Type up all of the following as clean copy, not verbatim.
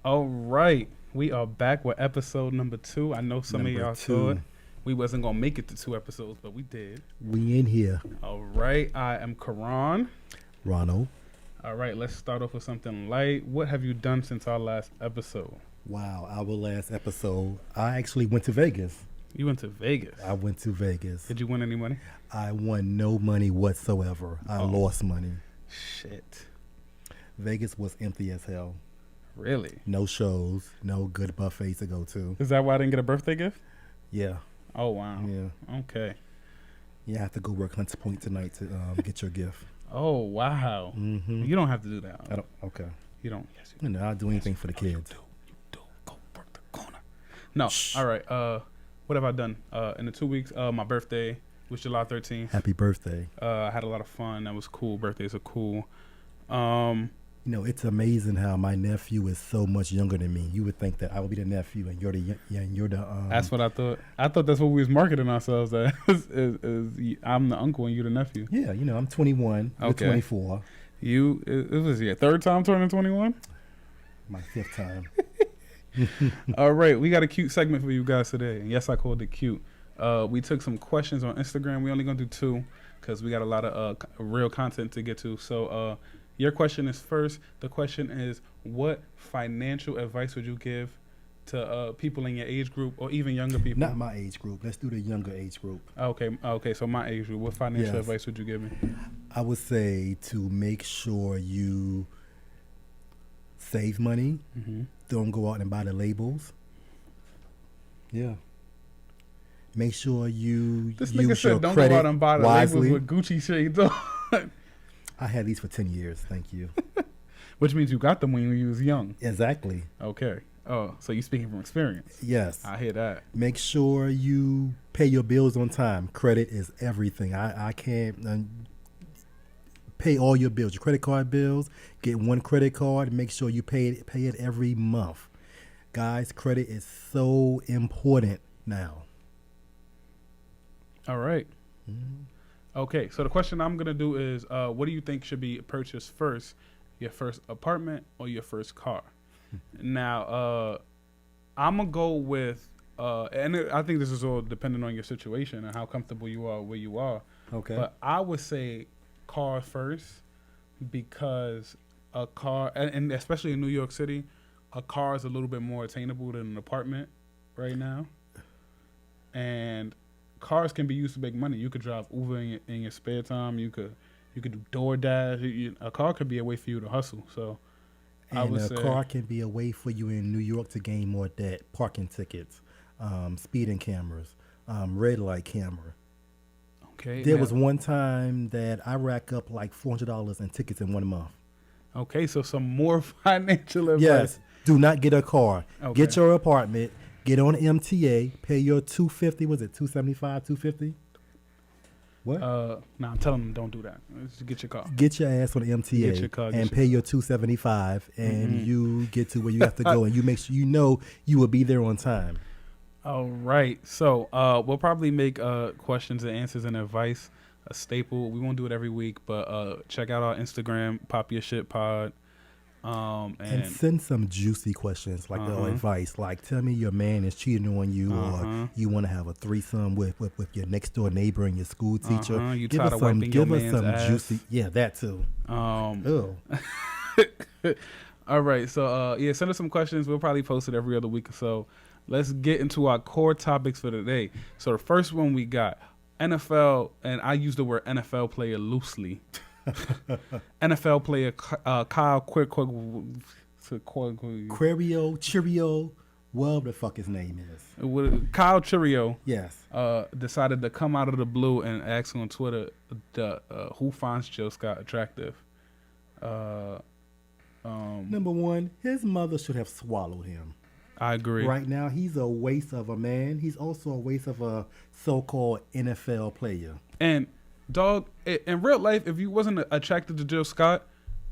All right, we are back with episode number 2. I know some of y'all thought we wasn't gonna make it to 2 episodes, but we did. We in here. All right, I am Karan. Ronald. All right, let's start off with something light. What have you done since our last episode? Wow, our last episode, I actually went to Vegas. You went to Vegas? I went to Vegas. Did you win any money? I won no money whatsoever. I lost money. Shit. Vegas was empty as hell. Really? No shows, no good buffets to go to. Is that why I didn't get a birthday gift? Yeah. Oh, wow. Yeah. Okay. You have to go work Hunts Point tonight to get your gift. Oh, wow. Mm-hmm. You don't have to do that. I don't. Okay. You don't. Yes, you do. No, I'll do anything for the kids. You do. Go work the corner. No. Shh. All right. What have I done? In the 2 weeks, my birthday was July 13th. Happy birthday. I had a lot of fun. That was cool. Birthdays are cool. You know, it's amazing how my nephew is so much younger than me. You would think that I would be the nephew and you're the That's what I thought. I thought that's what we was marketing ourselves as. is I'm the uncle and you the nephew. Yeah, you know, I'm 21. Okay. You're 24. It was your third time turning 21? My 5th time. All right, we got a cute segment for you guys today. And yes, I called it cute. We took some questions on Instagram. We only gonna do 2 because we got a lot of real content to get to. So your question is first. The question is, what financial advice would you give to people in your age group or even younger people? Not my age group. Let's do the younger age group. Okay. So my age group. What financial advice would you give me? I would say to make sure you save money. Mm-hmm. Don't go out and buy the labels. Yeah. Make sure you this use nigga said your don't credit go out and buy the wisely. labels with Gucci shades on. I had these for 10 years. Thank you. Which means you got them when you was young. Exactly. Okay. Oh, so you speaking from experience. Yes. I hear that. Make sure you pay your bills on time. Credit is everything. I can't pay all your bills, your credit card bills. Get one credit card. Make sure you pay it every month. Guys, credit is so important now. All right. Mm-hmm. Okay, so the question I'm going to do is, what do you think should be purchased first? Your first apartment or your first car? Now, I'm going to go with, and I think this is all dependent on your situation and how comfortable you are where you are. Okay. But I would say car first because a car, and especially in New York City, a car is a little bit more attainable than an apartment right now. And cars can be used to make money. You could drive Uber in your spare time. You could do DoorDash. A car could be a way for you to hustle. So, I would say car can be a way for you in New York to gain more debt. Parking tickets, speeding cameras, red light camera. Okay. There was one time that I racked up like $400 in tickets in 1 month. Okay, so some more financial advice. Yes. Do not get a car. Okay. Get your apartment. Get on MTA, pay your $250. Was it $275, $250? What? Nah, I'm telling them don't do that. Just get your car. Get your ass on the MTA Get your car, and pay your $275, and you get to where you have to go, and you make sure you know you will be there on time. All right. So we'll probably make questions and answers and advice a staple. We won't do it every week, but check out our Instagram, Pop Your Shit Pod. And send some juicy questions like the advice, like tell me your man is cheating on you, or you want to have a threesome with your next door neighbor and your school teacher. You tired of wiping your man's ass. Juicy, yeah, that too. All right, so send us some questions. We'll probably post it every other week or so. Let's get into our core topics for today. So the first one we got NFL, and I use the word NFL player loosely. NFL player Kyle Querio, Cheerio, whatever the fuck his name is. Kyle Cheerio. Yes. Decided to come out of the blue and ask on Twitter who finds Jill Scott attractive. Number one, his mother should have swallowed him. I agree. Right now, he's a waste of a man. He's also a waste of a so-called NFL player. And dog, in real life, if you wasn't attracted to Jill Scott,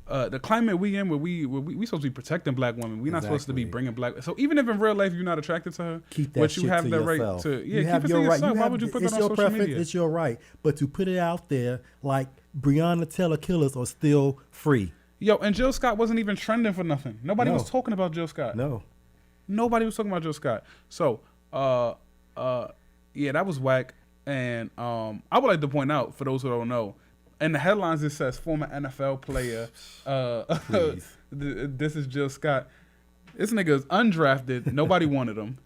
the climate we in, where we supposed to be protecting black women, we're not supposed to be bringing black. So even if in real life you're not attracted to her, keep that shit to yourself. Right to, you keep have it your to right. yourself. Why would you put that on social media? It's your right, but to put it out there like Breonna Taylor killers are still free. Yo, and Jill Scott wasn't even trending for nothing. Nobody was talking about Jill Scott. No. Nobody was talking about Jill Scott. So, yeah, that was whack. And I would like to point out, for those who don't know, in the headlines it says former NFL player. This is Jill Scott. This nigga is undrafted. Nobody wanted him.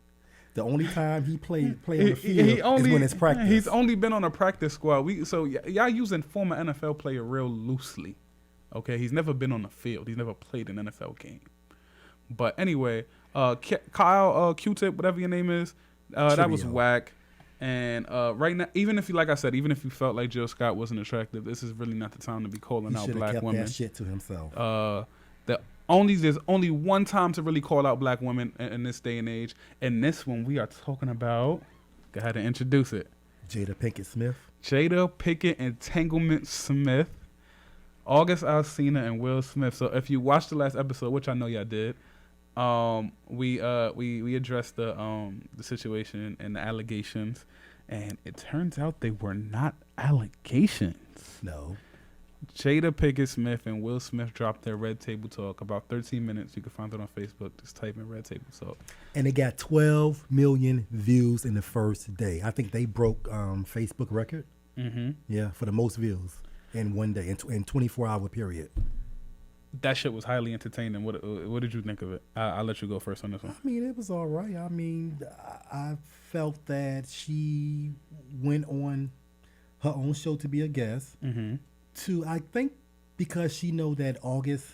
The only time he played on the field is when it's practice. He's only been on a practice squad. Y'all using former NFL player real loosely. Okay, he's never been on the field. He's never played an NFL game. But anyway, Kyle Q-Tip, whatever your name is, that was whack. And right now, even if you felt like Jill Scott wasn't attractive, this is really not the time to be calling out black women. That shit to himself. There's only one time to really call out black women in this day and age, and this one we are talking about. Go ahead and introduce it. Jada Pinkett Smith. Jada Pinkett Entanglement Smith. August Alsina and Will Smith. So if you watched the last episode, which I know y'all did, we addressed the situation and the allegations, and it turns out they were not allegations. No. Jada Pinkett Smith and Will Smith dropped their Red Table Talk, about 13 minutes. You can find it on Facebook. Just type in Red Table Talk. And it got 12 million views in the first day. I think they broke Facebook record. Mm-hmm. Yeah, for the most views in one day, in 24-hour period. That shit was highly entertaining. What did you think of it? I'll let you go first on this one. I mean, it was all right. I mean, I felt that she went on her own show to be a guest. Mm-hmm. I think because she know that August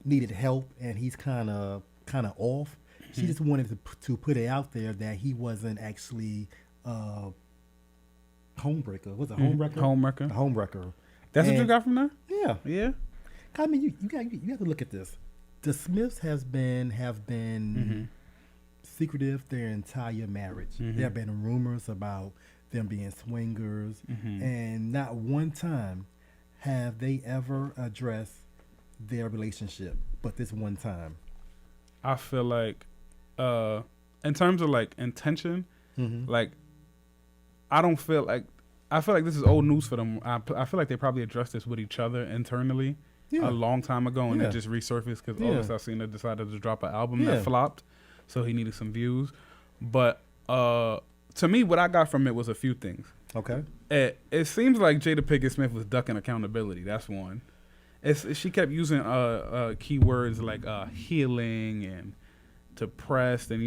needed help and he's kind of off. Mm-hmm. She just wanted to put it out there that he wasn't actually homebreaker. Was it homewrecker? Homewrecker. Homewrecker. That's what you got from there? Yeah. Yeah. I mean, you have to look at this. The Smiths have been mm-hmm. secretive their entire marriage. Mm-hmm. There have been rumors about them being swingers, mm-hmm. and not one time have they ever addressed their relationship, but this one time. I feel like, in terms of like intention, mm-hmm. like I feel like this is old news for them. I feel like they probably addressed this with each other internally a long time ago, and it just resurfaced because August Alsina decided to drop an album that flopped, so he needed some views. But to me, what I got from it was a few things. Okay. It seems like Jada Pinkett Smith was ducking accountability. That's one. She kept using keywords like healing and depressed, and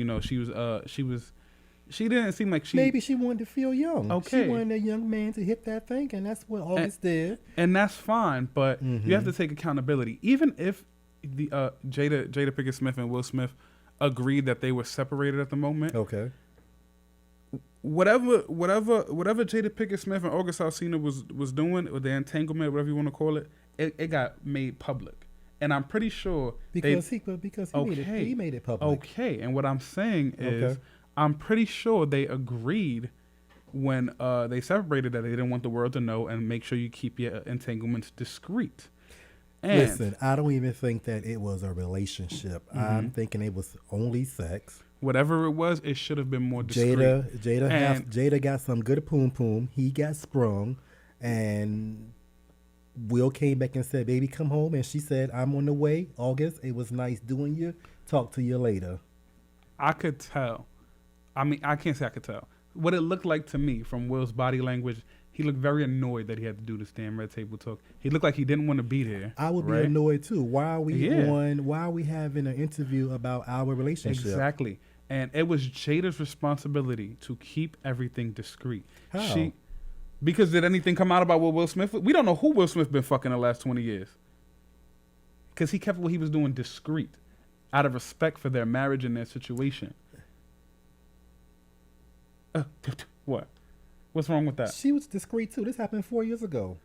she didn't seem like maybe she wanted to feel young. Okay. She wanted a young man to hit that thing, and that's what August did. And that's fine, but mm-hmm. you have to take accountability. Even if the Jada Pinkett Smith and Will Smith agreed that they were separated at the moment. Okay. Whatever Jada Pinkett Smith and August Alsina was doing, or the entanglement, whatever you want to call it, it got made public. And I'm pretty sure because he made it public. Okay, and what I'm saying is I'm pretty sure they agreed when they separated that they didn't want the world to know, and make sure you keep your entanglements discreet. And listen, I don't even think that it was a relationship. Mm-hmm. I'm thinking it was only sex. Whatever it was, it should have been more discreet. Jada got some good poom poom. He got sprung, and Will came back and said, "Baby, come home." And she said, "I'm on the way." August, it was nice doing you. Talk to you later. I could tell. I mean, I can't say I could tell. What it looked like to me from Will's body language, he looked very annoyed that he had to do this damn Red Table Talk. He looked like he didn't want to be there. I would be annoyed too. Why are we Why are we having an interview about our relationship? Exactly. And it was Jada's responsibility to keep everything discreet. How? Because did anything come out about what Will Smith? We don't know who Will Smith been fucking the last 20 years. Because he kept what he was doing discreet, out of respect for their marriage and their situation. What? What's wrong with that? She was discreet too. This happened 4 years ago.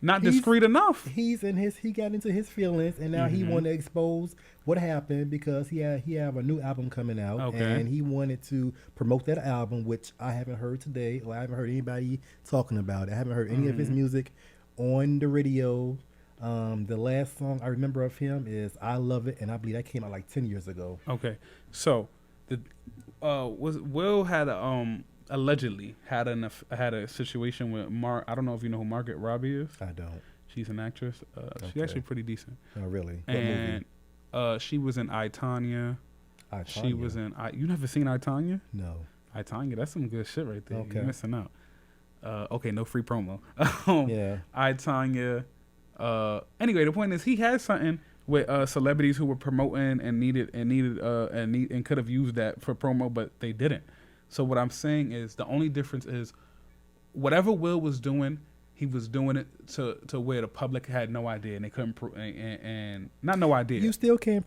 Not discreet enough. He got into his feelings, and now he wanted to expose what happened because he have a new album coming out, and he wanted to promote that album, which I haven't heard today, or I haven't heard anybody talking about it. I haven't heard any of his music on the radio. The last song I remember of him is "I Love It," and I believe that came out like 10 years ago. Okay, so Will had allegedly had a situation with I don't know if you know who Margaret Robbie is. I don't. She's an actress. She's Okay. actually pretty decent. Oh, really? What movie? And she was in I, Tonya. She was in I. You never seen I, Tonya? No. I, Tonya. That's some good shit right there. Okay. You're missing out. Okay, no free promo. Yeah. I, Tonya. Anyway, the point is he had something with celebrities who were promoting and could have used that for promo, but they didn't. So what I'm saying is the only difference is whatever Will was doing, he was doing it to where the public had no idea and they couldn't prove and not no idea. You still can't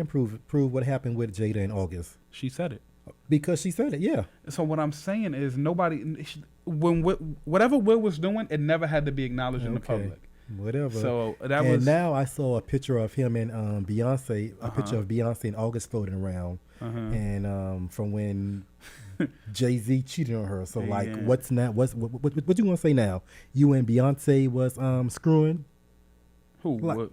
prove what happened with Jada in August She said it. because she said it. Yeah. So what I'm saying is whatever Will was doing, it never had to be acknowledged in the public. Whatever. So and now I saw a picture of him and Beyonce, a picture of Beyonce in August floating around, and from when Jay-Z cheated on her. So like, what you gonna say now? You and Beyonce was screwing? Who? Like, What?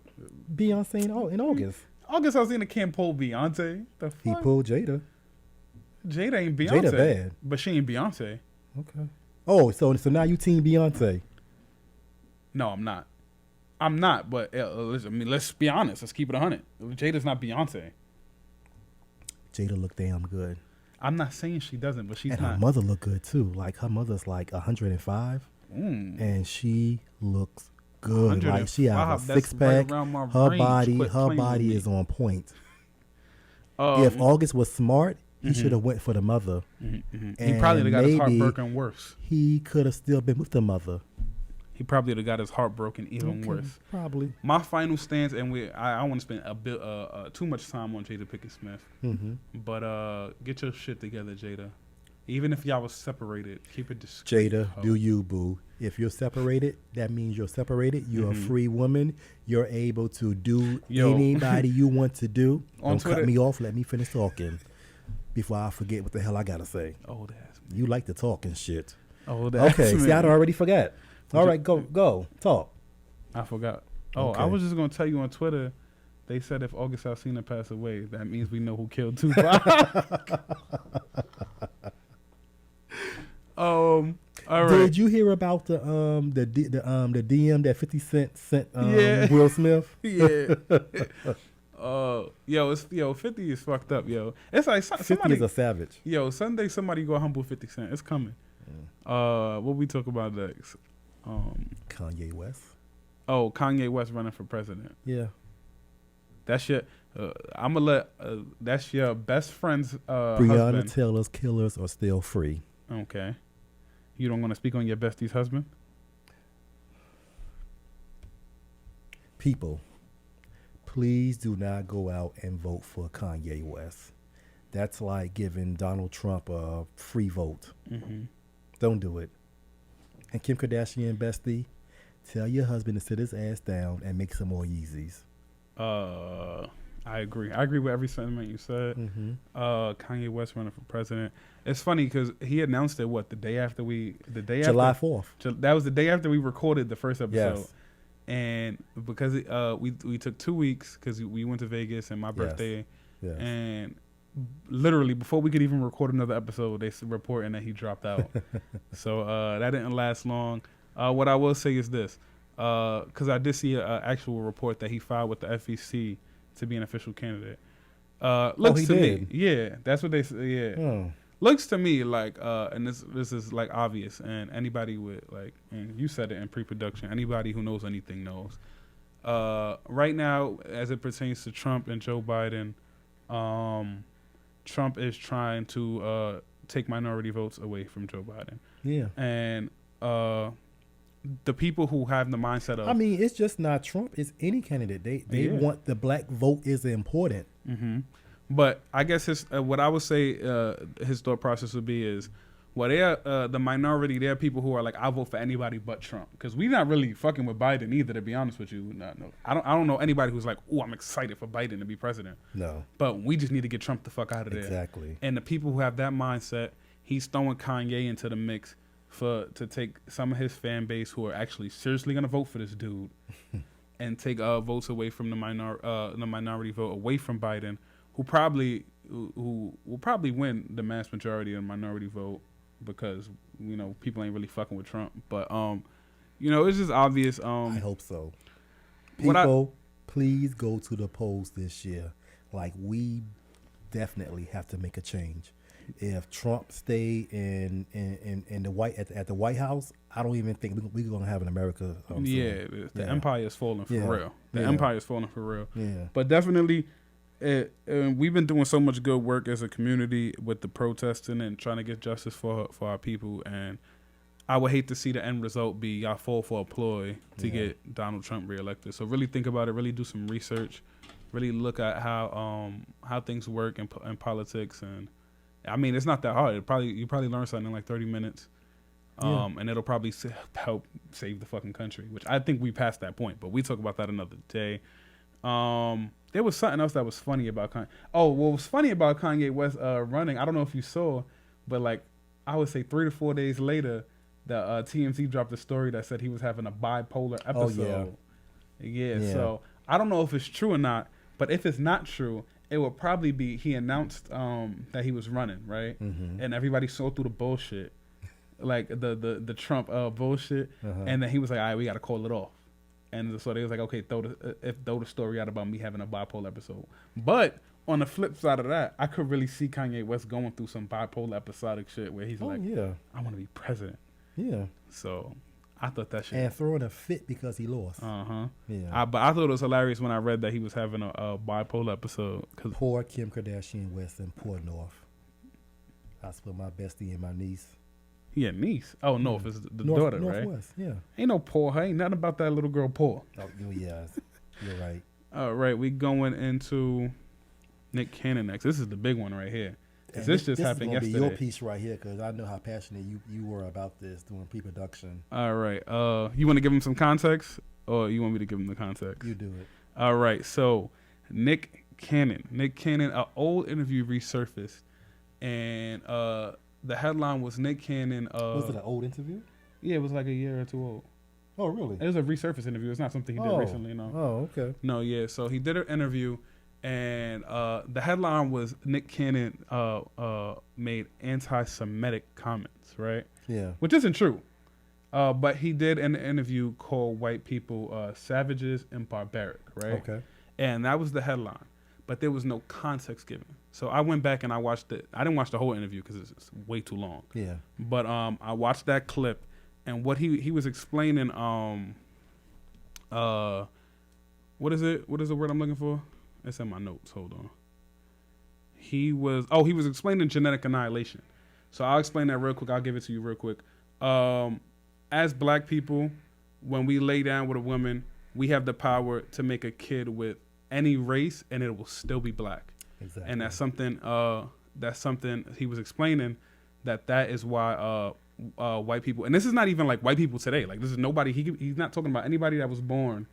Beyonce in August. August Alsina can't pull Beyonce. The fuck? He pulled Jada. Jada ain't Beyonce. Jada bad. But she ain't Beyonce. Okay. Oh, so now you team Beyonce? No, I'm not. I'm not, but let's be honest. Let's keep it 100. Jada's not Beyonce. Jada looked damn good. I'm not saying she doesn't, but she's and not. her mother looked good too. Like her mother's like 105, and she looks good. Like she has a 6-pack. Right her body is on point. If August was smart, he should have went for the mother. He probably would have got his heart broken worse. He could have still been with the mother. He probably would have got his heart broken even worse. Probably. I final stance, and I want to spend a bit too much time on Jada Pinkett Smith. But get your shit together, Jada. Even if y'all was separated, keep it discreet. Jada, do you, boo? If you're separated, that means you're separated. You're a free woman. You're able to do anybody you want to do. Don't Twitter, cut me off. Let me finish talking before I forget what the hell I gotta say. Old ass. You like to talk and shit. Old ass. Okay, see, I already forgot. All right, go, talk. I forgot. Oh, okay. I was just gonna tell you on Twitter. They said if August Alsina passed away, that means we know who killed Tupac. All right. Did you hear about the DM that 50 Cent sent Will Smith? Yeah. Yo, 50 is fucked up, yo. It's like 50 is a savage. Yo, Sunday somebody go humble 50 Cent. It's coming. What we talk about next? Kanye West. Oh, Kanye West running for president. Yeah. That's your. I'm gonna let. That's your best friend's Breonna husband. Taylor's killers are still free. Okay. You don't want to speak on your bestie's husband? People, please do not go out and vote for Kanye West. That's like giving Donald Trump a free vote. Don't do it. And Kim Kardashian, bestie, tell your husband to sit his ass down and make some more Yeezys. I agree. I agree with every sentiment you said. Kanye West running for president. It's funny because he announced it, the day after July 4th. That was the day after we recorded the first episode. Yes. And because we took 2 weeks because we went to Vegas and my birthday. Yes. And literally before we could even record another episode, they reporting that he dropped out. So that didn't last long. What I will say is this, because I did see an actual report that he filed with the FEC to be an official candidate. Looks to me, yeah, that's what they say. Yeah, looks to me like, and this is like obvious, and anybody with and you said it in pre-production. Anybody who knows anything knows. Right now, as it pertains to Trump and Joe Biden, Trump is trying to take minority votes away from Joe Biden. Yeah, and the people who have the mindset of, I mean, it's just not Trump. It's any candidate. They want the black vote is important. But I guess what I would say his thought process would be is, they are the minority. There are people who are like, I'll vote for anybody but Trump because we're not really fucking with Biden either. To be honest with you, no, I don't know anybody who's like, oh, I'm excited for Biden to be president. No, but we just need to get Trump the fuck out of there. Exactly. And the people who have that mindset, he's throwing Kanye into the mix to take some of his fan base who are actually seriously gonna vote for this dude and take votes away from the minority vote away from Biden, who will probably win the mass majority of the minority vote because people ain't really fucking with Trump. But You know, it's just obvious. I hope so. What I- People, please go to the polls this year. Like, we definitely have to make a change. If Trump stayed in the at the White House, I don't even think we're gonna have an America. The empire is falling for real. The Yeah. empire is falling for real. Yeah. But definitely, we've been doing so much good work as a community with the protesting and trying to get justice for our people. And I would hate to see the end result be y'all fall for a ploy to get Donald Trump reelected. So really think about it. Really do some research. Really look at how things work in politics. And I mean, it's not that hard. You probably learn something in like 30 minutes. And it'll probably help save the fucking country, which I think we passed that point. But we talk about that another day. There was something else that was funny about Kanye. Oh, what was funny about Kanye West running, I don't know if you saw, but like I would say 3 to 4 days later, the TMZ dropped a story that said he was having a bipolar episode. Yeah. So I don't know if it's true or not, but if it's not true, it would probably be he announced that he was running, right? Mm-hmm. And everybody saw through the bullshit, like the Trump bullshit, and then he was like, all right, we got to call it off. And so they was like, okay, throw the story out about me having a bipolar episode. But on the flip side of that, I could really see Kanye West going through some bipolar episodic shit where he's I want to be president. Yeah. So I thought that shit. And throwing a fit because he lost. Yeah. But I thought it was hilarious when I read that he was having a bipolar episode. Poor Kim Kardashian West and poor North. I split my bestie and my niece. Yeah, niece. Oh, no, if it's the daughter, right? Northwest, yeah. Ain't no poor. Her. Ain't nothing about that little girl poor. Oh, yeah. You're right. All right, we going into Nick Cannon next. This is the big one right here. This just happened yesterday. This is your piece right here because I know how passionate you were about this doing pre-production. All right. You want to give him some context, or you want me to give him the context? You do it. All right. So Nick Cannon, an old interview resurfaced, and the headline was Nick Cannon. Was it an old interview? Yeah, it was like a year or two old. Oh, really? It was a resurfaced interview. It's not something he did recently, no. Oh, okay. No, yeah. So he did an interview, and the headline was Nick Cannon made anti-Semitic comments, right? Yeah. Which isn't true. But he did an interview called White People Savages and Barbaric, right? Okay. And that was the headline. But there was no context given. So I went back and I watched it. I didn't watch the whole interview because it's way too long. Yeah. But I watched that clip, and what he was explaining, what is it? What is the word I'm looking for? It's in my notes. Hold on. He was explaining genetic annihilation. So I'll explain that real quick. I'll give it to you real quick. As black people, when we lay down with a woman, we have the power to make a kid with any race, and it will still be black. Exactly. And that's something he was explaining, that is why white people, and this is not even like white people today. Like, this is nobody. He's not talking about anybody that was born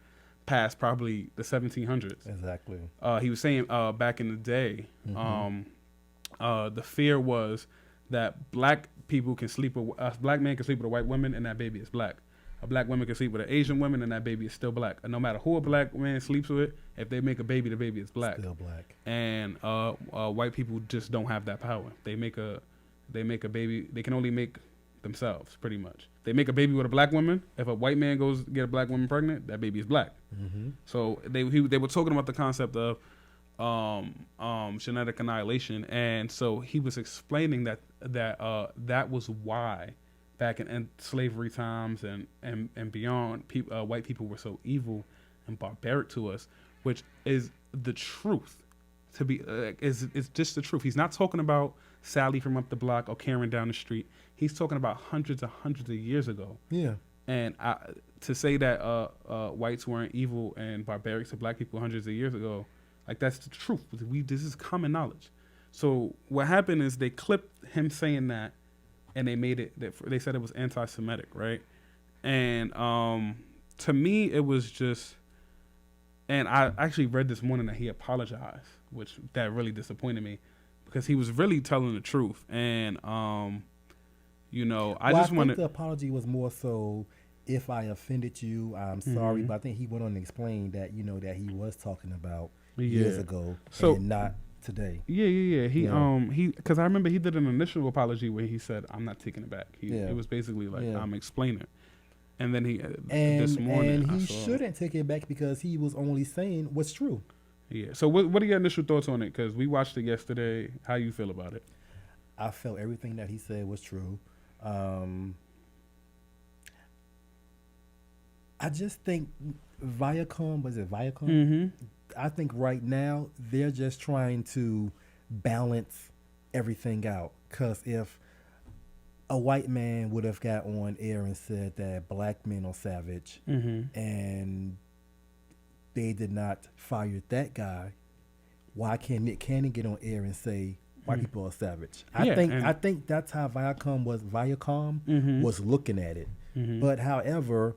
past probably the 1700s. Exactly. He was saying back in the day, the fear was that black people can sleep with a black man can sleep with a white woman, and that baby is black. A black woman can sleep with an Asian woman, and that baby is still black. And no matter who a black man sleeps with, if they make a baby, the baby is black. Still black. And white people just don't have that power. They make a baby. They can only make themselves, pretty much. They make a baby with a black woman. If a white man goes get a black woman pregnant, that baby is black. Mm-hmm. So they were talking about the concept of genetic annihilation, and so he was explaining that was why back in slavery times and beyond, white people were so evil and barbaric to us, which is the truth. It's just the truth. He's not talking about Sally from up the block or Karen down the street. He's talking about hundreds of years ago. Yeah. And to say that whites weren't evil and barbaric to black people hundreds of years ago, like, that's the truth. This is common knowledge. So what happened is they clipped him saying that, and they made it. They said it was anti-Semitic, right? And to me, it was just. And I actually read this morning that he apologized, which that really disappointed me, because he was really telling the truth. And I think the apology was more so, if I offended you, I'm sorry. But I think he went on to explain that that he was talking about years ago, and not today. Yeah. He because I remember he did an initial apology where he said, "I'm not taking it back." It was basically like, "I'm explaining." And then this morning and I he saw. shouldn't take it back because he was only saying what's true. Yeah. So what are your initial thoughts on it? Because we watched it yesterday. How you feel about it? I felt everything that he said was true. Um, I just think Viacom, was it Viacom? Mm-hmm. I think right now they're just trying to balance everything out. Because if a white man would have got on air and said that black men are savage Mm-hmm. and they did not fire that guy, why can't Nick Cannon get on air and say white people are savage? Yeah, I think that's how Viacom Mm-hmm. was looking at it. Mm-hmm. But however,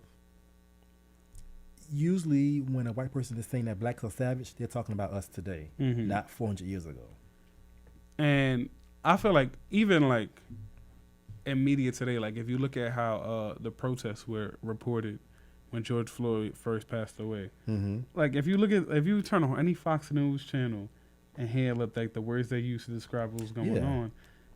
usually when a white person is saying that blacks are savage, they're talking about us today, Mm-hmm. not 400 years ago. And I feel like even like in media today, like if you look at how the protests were reported when George Floyd first passed away, Mm-hmm. like if you turn on any Fox News channel and hear like the words they use to describe what was going Yeah. on,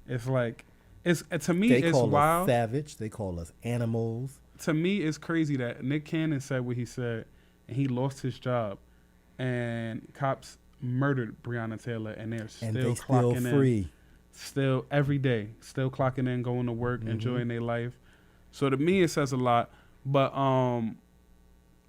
it's like it's to me They it's call us wild. savage. They call us animals. To me, it's crazy that Nick Cannon said what he said, and he lost his job, and cops murdered Breonna Taylor, and they're And still they still clocking in, free. still every day, still clocking in, going to work, Mhm. enjoying their life. So to me, it says a lot. But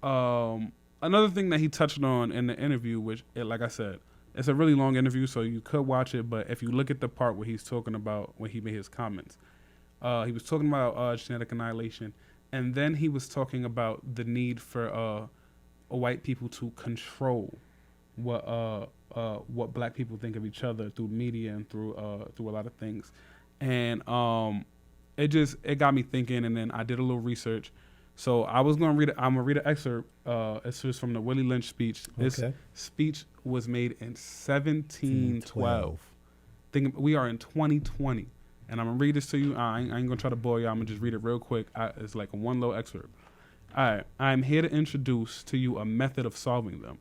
another thing that he touched on in the interview, which, like I said, it's a really long interview, so you could watch it. But if you look at the part where he's talking about when he made his comments, he was talking about genetic annihilation, and then he was talking about the need for white people to control what black people think of each other through media and through a lot of things, and it got me thinking. And then I did a little research. So I'm gonna read an excerpt. It's just from the Willie Lynch speech. This Okay. speech was made in 1712. Think we are in 2020, and I'm gonna read this to you. I ain't gonna try to bore you. I'm gonna just read it real quick. It's like one little excerpt. All right, I'm here to introduce to you a method of solving them.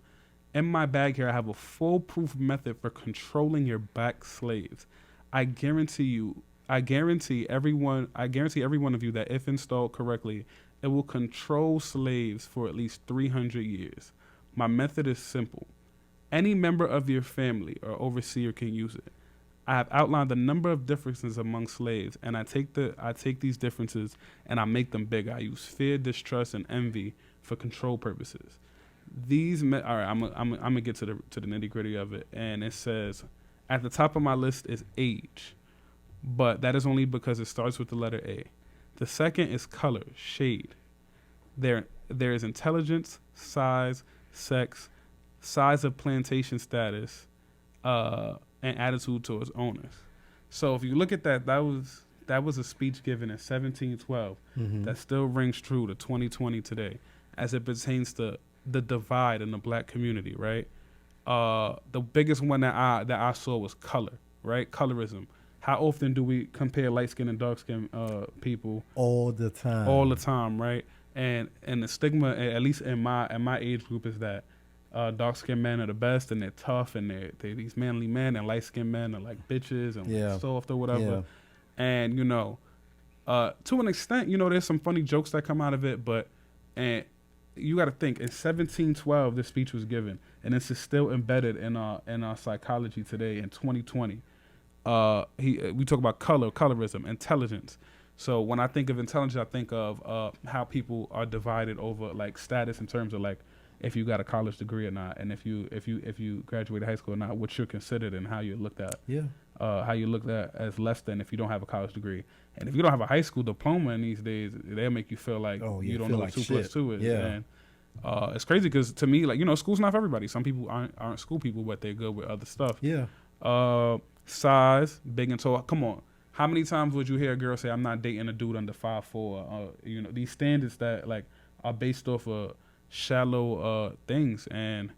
In my bag here, I have a foolproof method for controlling your black slaves. I guarantee every one of you that if installed correctly, it will control slaves for at least 300 years. My method is simple. Any member of your family or overseer can use it. I have outlined a number of differences among slaves, and I take these differences and I make them big. I use fear, distrust, and envy for control purposes. All right, I'm gonna get to the nitty gritty of it, and it says at the top of my list is age, but that is only because it starts with the letter A. The second is color, shade. There is intelligence, size, sex, size of plantation status, and attitude towards owners. So if you look at that was a speech given in 1712 Mm-hmm. that still rings true to 2020 today, as it pertains to the divide in the black community. Right. The biggest one that I saw was color. Right, colorism. How often do we compare light skin and dark skin people? All the time. All the time, right? And the stigma, at least in my age group, is that dark skinned men are the best and they're tough and they're these manly men, and light skinned men are like bitches and Yeah. soft or whatever. Yeah. And to an extent, there's some funny jokes that come out of it, but and you got to think in 1712 this speech was given, and this is still embedded in our psychology today in 2020. We talk about colorism, intelligence. So when I think of intelligence, I think of how people are divided over like status in terms of like if you got a college degree or not, and if you graduated high school or not, what you're considered and how you're looked at. Yeah. How you looked at as less than if you don't have a college degree, and if you don't have a high school diploma in these days, they'll make you feel like you don't know what 2+2 is. Yeah. And it's crazy because to me, like school's not for everybody. Some people aren't school people, but they're good with other stuff. Yeah. Size, big and tall. Come on, how many times would you hear a girl say, "I'm not dating a dude under 5'4"? These standards that like are based off of shallow things. And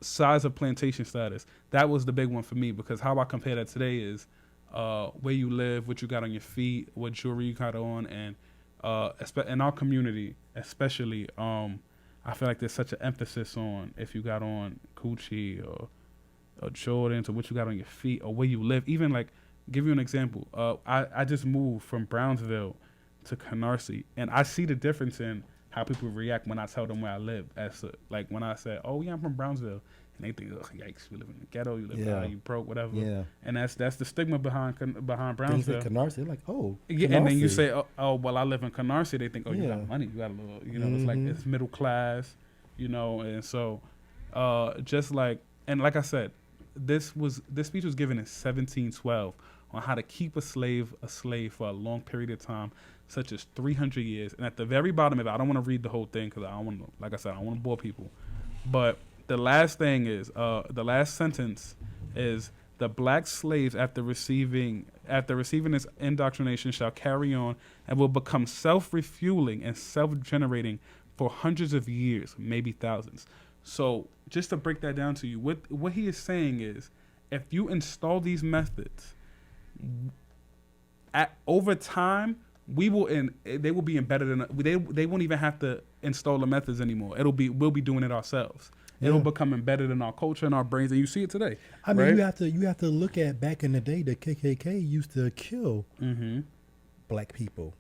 size of plantation status. That was the big one for me, because how I compare that today is where you live, what you got on your feet, what jewelry you got on, and in our community especially, I feel like there's such an emphasis on if you got on Gucci or Jordans, or what you got on your feet, or where you live. Even like, give you an example. I just moved from Brownsville to Canarsie, and I see the difference in how people react when I tell them where I live. Like when I say, "Oh yeah, I'm from Brownsville," and they think, "Oh yikes, you live in the ghetto, you live high, you broke, whatever." Yeah. And that's the stigma behind Things Brownsville. like Canarsie, they're like, oh, Yeah, and then you Canarsie. say, "Oh, well, I live in Canarsie." They think, "Oh, you Yeah. got money, you got a little," it's like it's middle class, and so just like, and like I said, this speech was given in 1712 on how to keep a slave for a long period of time, such as 300 years. And at the very bottom of it, I don't want to read the whole thing because I don't want to, like I said, I don't want to bore people. But the last thing is, the last sentence is, the black slaves after receiving this indoctrination shall carry on and will become self-refueling and self-generating for hundreds of years, maybe thousands. So just to break that down to you, what he is saying is, if you install these methods, over time, they will be embedded in. They won't even have to install the methods anymore. We'll be doing it ourselves. Yeah. It'll become embedded in our culture and our brains, and you see it today. I mean, right? you have to look at back in the day. The KKK used to kill black people,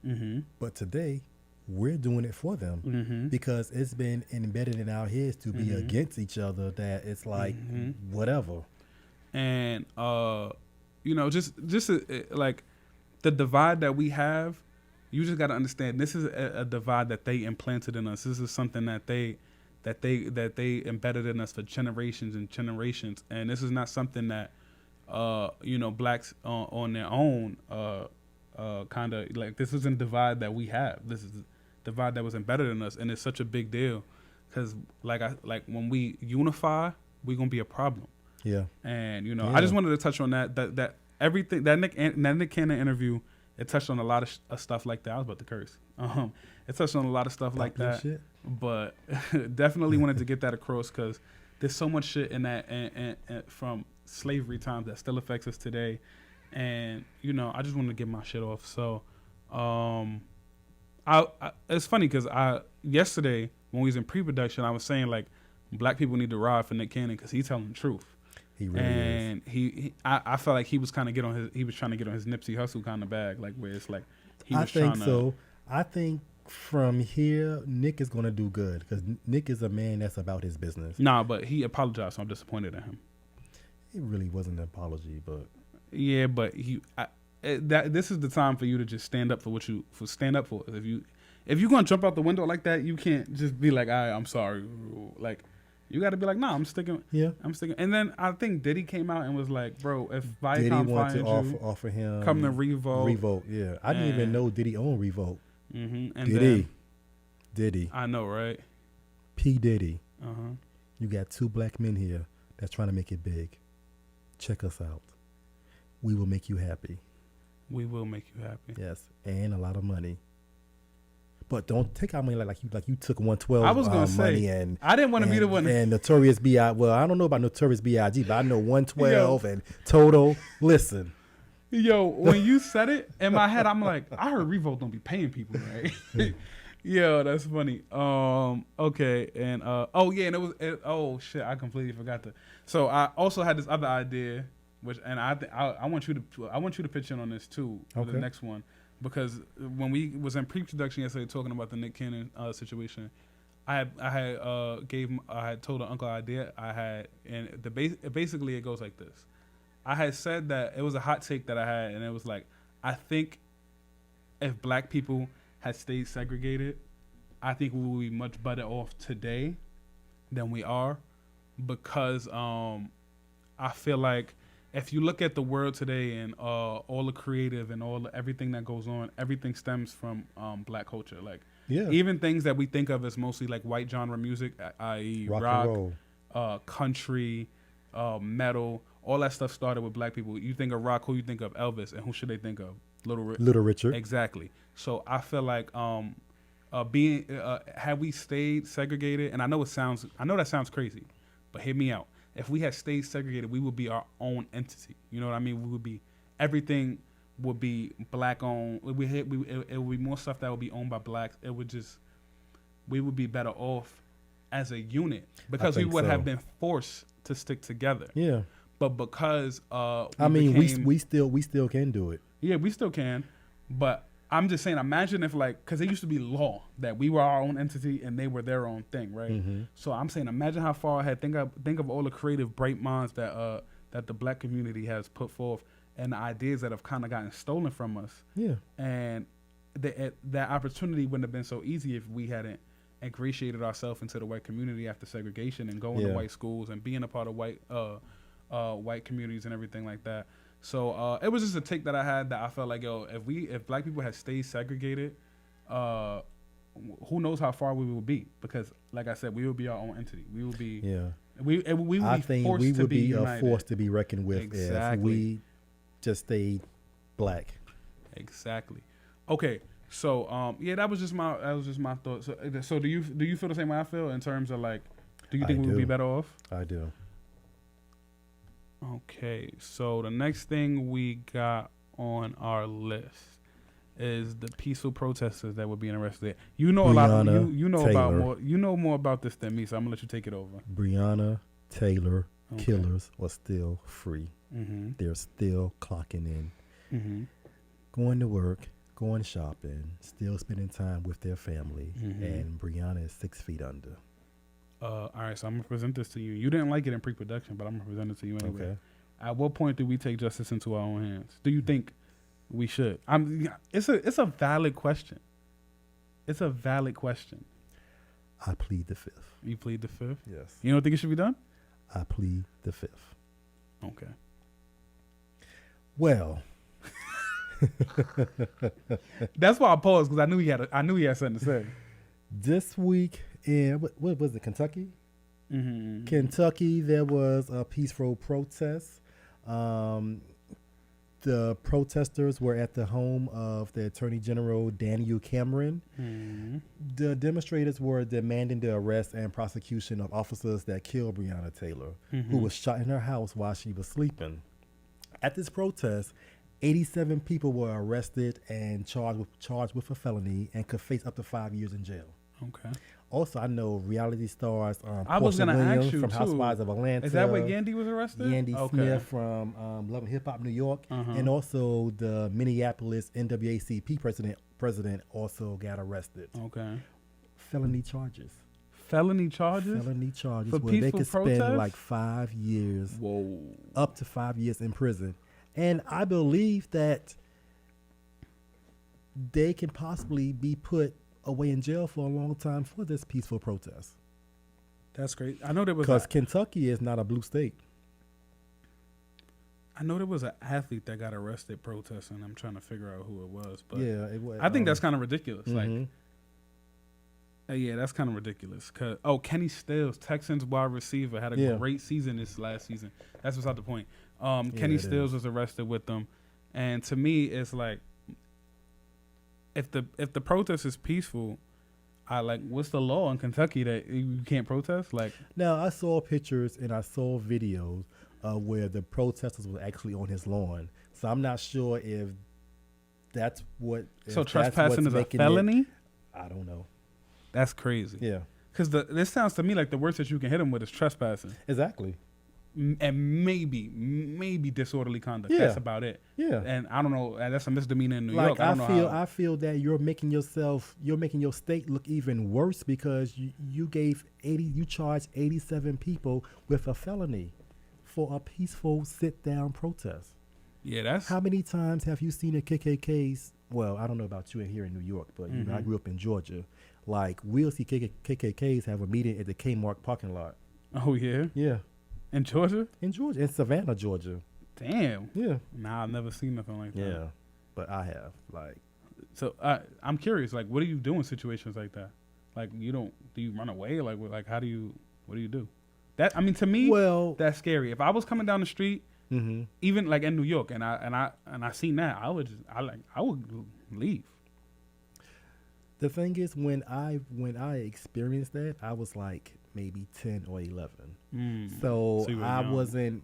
but today we're doing it for them because it's been embedded in our heads to be against each other. That it's like whatever, and like the divide that we have. You just got to understand, this is a divide that they implanted in us. This is something that they embedded in us for generations and generations, and this is not something that blacks on their own kind of like. This isn't a divide that we have. This is a divide that was embedded in us, and it's such a big deal because like when we unify, we're gonna be a problem. Yeah. And I just wanted to touch on that everything that Nick Cannon interview. It touched on a lot of stuff like that. I was about to curse. It touched on a lot of stuff like that. Shit. But definitely wanted to get that across because there's so much shit in that and from slavery times that still affects us today. And, I just wanted to get my shit off. So it's funny because yesterday when we was in pre-production, I was saying, like, black people need to ride for Nick Cannon because he's telling the truth. He really is. I felt like he was kind of trying to get on his Nipsey Hussle kind of bag, like where it's like he was trying to. I think so. I think from here, Nick is gonna do good because Nick is a man that's about his business. Nah, but he apologized, so I'm disappointed in him. It really wasn't an apology, but yeah, but this is the time for you to just stand up for stand up for. If you're gonna jump out the window like that, you can't just be like, I'm sorry, like. You got to be like, nah, I'm sticking. Yeah, I'm sticking. And then I think Diddy came out and was like, bro, if Viacom finds you, offer him come to Revolt. Revolt, yeah. I didn't even know Diddy owned Revolt. And Diddy. I know, right? P. Diddy. Uh-huh. You got two black men here that's trying to make it big. Check us out. We will make you happy. We will make you happy. Yes, and a lot of money. But don't take our money like you took 112. I was gonna say, and I didn't want to be the one. And Notorious B.I. Well, I don't know about Notorious B.I.G., but I know 112 and Total. Listen, yo, when you said it in my head, I'm like, I heard Revolt don't be paying people, right? Yo, that's funny. Okay, and oh shit, I completely forgot to. So I also had this other idea, I want you to pitch in on this too for the next one. Because when we was in pre-production yesterday talking about the Nick Cannon situation, I had told an uncle idea I had, and basically it goes like this. I had said that it was a hot take that I had, and it was like, I think if black people had stayed segregated, I think we would be much better off today than we are, because I feel like if you look at the world today and all the creative and everything that goes on, everything stems from black culture. Like, even things that we think of as mostly like white genre music, i.e. rock, country, metal, all that stuff started with black people. You think of rock, who you think of? Elvis, and who should they think of? Little Richard. Exactly. So I feel like had we stayed segregated, and I know that sounds crazy, but hear me out. If we had stayed segregated, we would be our own entity. You know what I mean? Everything would be black owned. It would be more stuff that would be owned by blacks. We would be better off as a unit because we would have been forced to stick together. Yeah. But because we still can do it. Yeah, we still can. But I'm just saying, imagine if like, because it used to be law that we were our own entity and they were their own thing, right? Mm-hmm. So I'm saying, imagine how far ahead. Think of all the creative, bright minds that the black community has put forth, and the ideas that have kind of gotten stolen from us. Yeah. And that opportunity wouldn't have been so easy if we hadn't ingratiated ourselves into the white community after segregation and going to white schools and being a part of white communities and everything like that. So it was just a take that I had that I felt like, yo, if black people had stayed segregated, who knows how far we would be? Because, like I said, we would be our own entity. We would be. Yeah. We would I be think forced we to would be be united. forced to be reckoned with Exactly. if we just stayed black. Exactly. Okay. So yeah, that was just my thought. So do you feel the same way I feel in terms of like, do you think we would be better off? I do. Okay, so the next thing we got on our list is the peaceful protesters that were being arrested. You know Breonna you know Taylor. about more. You know more about this than me, so I'm gonna let you take it over. Breonna Taylor killers are still free. Mm-hmm. They're still clocking in, Mm-hmm. going to work, going shopping, still spending time with their family, Mm-hmm. and Breonna is 6 feet under. All right, so I'm gonna present this to you. You didn't like it in pre-production, but I'm gonna present it to you anyway. Okay. At what point do we take justice into our own hands? Do you think we should? It's a valid question. It's a valid question. I plead the fifth. You plead the fifth? Yes. You don't think it should be done? I plead the fifth. Okay. Well, That's why I paused, because I knew he had something to say. this week in what was it, Kentucky? Mm-hmm. Kentucky, there was a peaceful protest. The protesters were at the home of the Attorney General Daniel Cameron. Mm-hmm. The demonstrators were demanding the arrest and prosecution of officers that killed Breonna Taylor, Mm-hmm. who was shot in her house while she was sleeping. At this protest, 87 people were arrested and charged with a felony and could face up to 5 years in jail. Okay. Also, I know reality stars. I was Portia gonna ask Williams you from too. Housewives of Atlanta. Is that where Yandy was arrested? Yandy Okay. Smith from Love and Hip Hop New York, Uh-huh. and also the Minneapolis NAACP president also got arrested. Okay. Felony charges. Felony charges? Felony charges For where they peaceful could spend protest? like 5 years, Whoa. up to 5 years in prison. And I believe that they can possibly be put away in jail for a long time for this peaceful protest. That's great. I know there was Because Kentucky is not a blue state. an athlete that got arrested protesting. I'm trying to figure out who it was, but Yeah, it was. I think that's kind of ridiculous. mhm. Like, yeah, that's kind of ridiculous. Kenny Stills, Texans wide receiver, had a great season this last season. That's beside the point. Kenny it Stills was arrested with them, and to me, it's like, if the protest is peaceful, what's the law in Kentucky that you can't protest? Like, Now, I saw pictures and I saw videos where the protesters were actually on his lawn. So I'm not sure if that's what. so if that's trespassing what's is a making it- felony? I don't know. That's crazy. Yeah, Because this sounds to me like the worst that you can hit him with is trespassing. exactly. And maybe disorderly conduct. Yeah. That's about it. Yeah. And I don't know. That's a misdemeanor in New Like York. I don't know how. I feel that you're making your state look even worse because you charged 87 people with a felony for a peaceful sit down protest. Yeah, that's. How many times have you seen a KKK's? Well, I don't know about you in here in New York, but you know I grew up in Georgia. Like we'll see KKK's have a meeting at the Kmart parking lot. Oh yeah, Yeah, in Georgia. in Georgia, in Savannah, Georgia. Damn. Yeah, Nah, I've never seen nothing like that. yeah, but I have like. So I'm curious. Like, what do you do in situations like that? Like, do you run away? Like, what do you do? That, I mean, to me, Well, that's scary. If I was coming down the street, mm-hmm. even like in New York, and I seen that, I would leave. The thing is, when I experienced that, I was like maybe 10 or 11. So you were I young. wasn't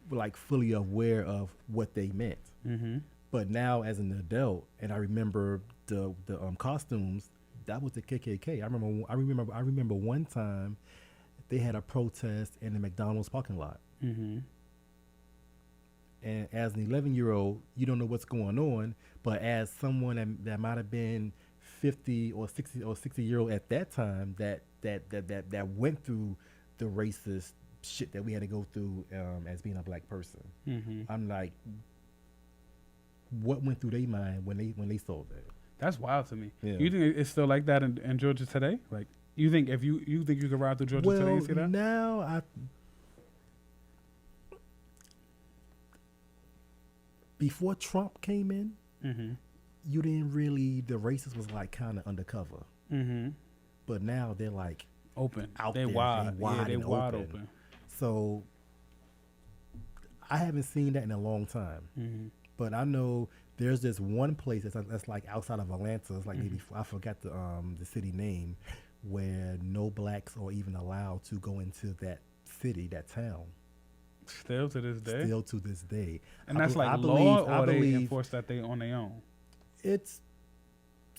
like fully aware of what they meant. Mm-hmm. But now, as an adult, and I remember the costumes, that was the KKK. I remember one time –, they had a protest in the McDonald's parking lot. Mm-hmm. And as an 11-year-old, you don't know what's going on. But as someone that might have been 50 or 60 year old at that time, that went through the racist shit that we had to go through as being a black person, I'm like, what went through their mind when they saw that? That's wild to me. Yeah. You think it's still like that in Georgia today? Like, you think if you think you could ride through Georgia today and see that? Now before Trump came in, you didn't really, the racists was like kind of undercover. But now they're like open. Out they there. wide. They and wide open. So I haven't seen that in a long time. But I know there's this one place that's like outside of Atlanta. It's like maybe I forgot the city name, where no blacks are even allowed to go into that city, that town. Still to this day. Still to this day. And that's like law, or they enforce that they on their own. It's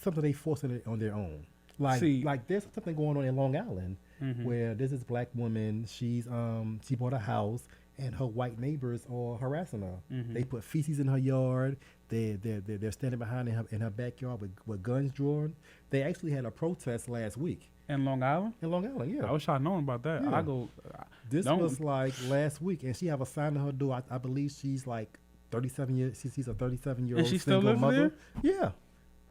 something they force it on their own. Like there's something going on in Long Island where there's this black woman. She bought a house and her white neighbors are harassing her. They put feces in her yard. They're standing behind in her backyard with guns drawn. They actually had a protest last week. In Long Island? In Long Island, yeah. I wish I'd known about that. Yeah. This was like last week, and she have a sign on her door. I believe she's like 37 years. She's a 37-year-old and she still lives mother. There? Yeah.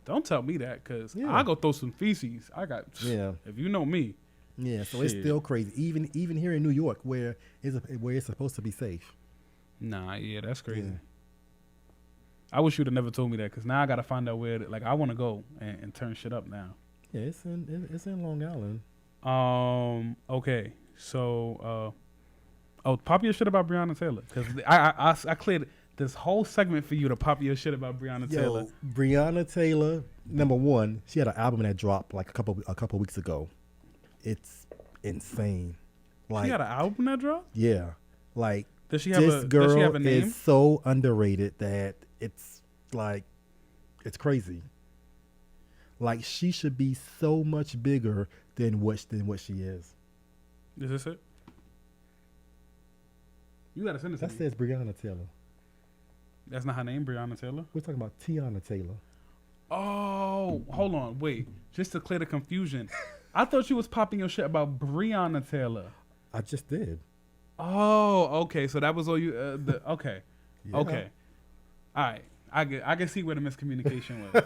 Don't tell me that, because I go throw some feces. If you know me. Yeah, so it's still crazy. Even here in New York, where it's supposed to be safe. Nah, yeah, that's crazy. Yeah. I wish you'd have never told me that, because now I got to find out where, like, I want to go and turn shit up now. Yeah, it's in Long Island. Okay, so, pop your shit about Breonna Taylor, because I cleared this whole segment for you to pop your shit about Breonna Taylor. Breonna Taylor, number one, she had an album that dropped like a couple weeks ago. It's insane. Like, she had an album that dropped? Yeah, like does she have a name? Is so underrated that it's like it's crazy. Like, she should be so much bigger than what she is. Is this it? You gotta send it to me. That says Breonna Taylor. That's not her name, Breonna Taylor? We're talking about Teyana Taylor. Oh, hold on, wait. Just to clear the confusion, I thought you was popping your shit about Breonna Taylor. I just did. Oh, okay. So that was all you. Okay, yeah. Okay. All right. I can see where the miscommunication was.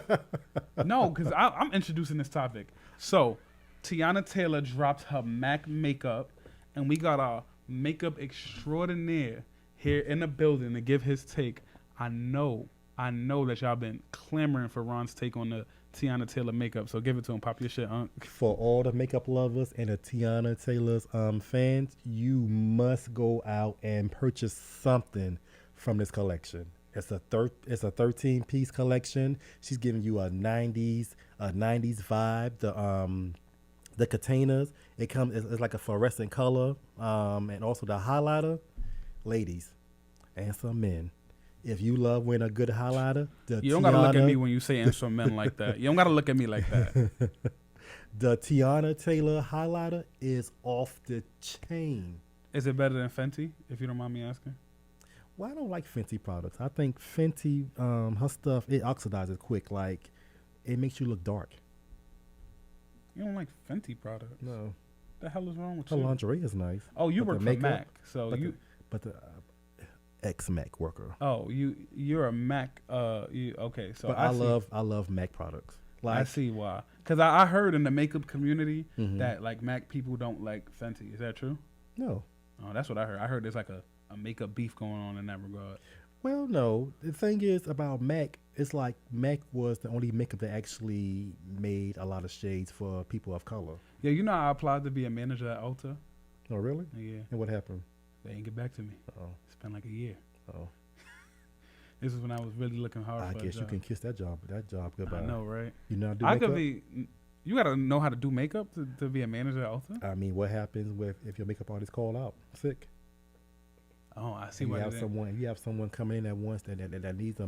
No, because I'm introducing this topic. So, Teyana Taylor dropped her MAC makeup, and we got our makeup extraordinaire here in the building to give his take. I know that y'all been clamoring for Ron's take on the Teyana Taylor makeup, so give it to him. Pop your shit, Unc. For all the makeup lovers and the Teyana Taylor's fans, you must go out and purchase something from this collection. It's a 13-piece collection. She's giving you a 90s vibe. The containers, it's like a fluorescent color, and also the highlighter. Ladies and some men, if you love wearing a good highlighter, you don't gotta look at me when you say and some men like that. You don't gotta look at me like that. The Teyana Taylor highlighter is off the chain. Is it better than Fenty, if you don't mind me asking? Well, I don't like Fenty products. I think Fenty, her stuff, it oxidizes quick. Like, it makes you look dark. You don't like Fenty products? No. The hell is wrong with her you? Her lingerie is nice. Oh, you work for MAC, so but the ex-MAC worker. Oh, you're a MAC. Okay, so but I love MAC products. Like, I see why. Because I heard in the makeup community that like MAC people don't like Fenty. Is that true? No. Oh, that's what I heard. I heard there's like a makeup beef going on in that regard. Well, no. The thing is about MAC, it's like MAC was the only makeup that actually made a lot of shades for people of color. Yeah, you know I applied to be a manager at Ulta. Oh, really? Yeah. And what happened? They didn't get back to me. Oh. It's been like a year. Oh. This is when I was really looking hard for a job. I guess you can kiss that job goodbye. I know, right? You know how to do makeup? You got to know how to do makeup to be a manager at Ulta? I mean, what happens if your makeup artist call out sick? Oh, I see. You have someone coming in at once that needs a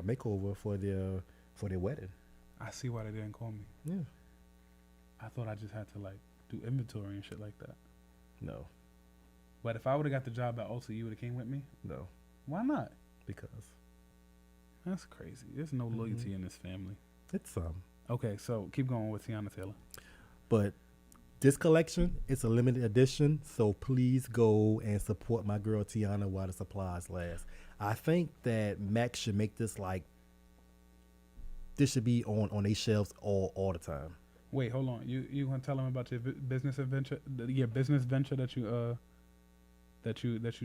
makeover for their wedding. I see why they didn't call me. Yeah. I thought I just had to like do inventory and shit like that. No. But if I would have got the job at Ulta, you would have came with me? No. Why not? Because That's crazy. There's no loyalty in this family. it's Okay, so keep going with Teyana Taylor. But this collection, it's a limited edition, so please go and support my girl Teyana while the supplies last. I think that Mac should make this like this should be on their shelves all the time. Wait, hold on. You gonna tell them about your business adventure, your business venture that you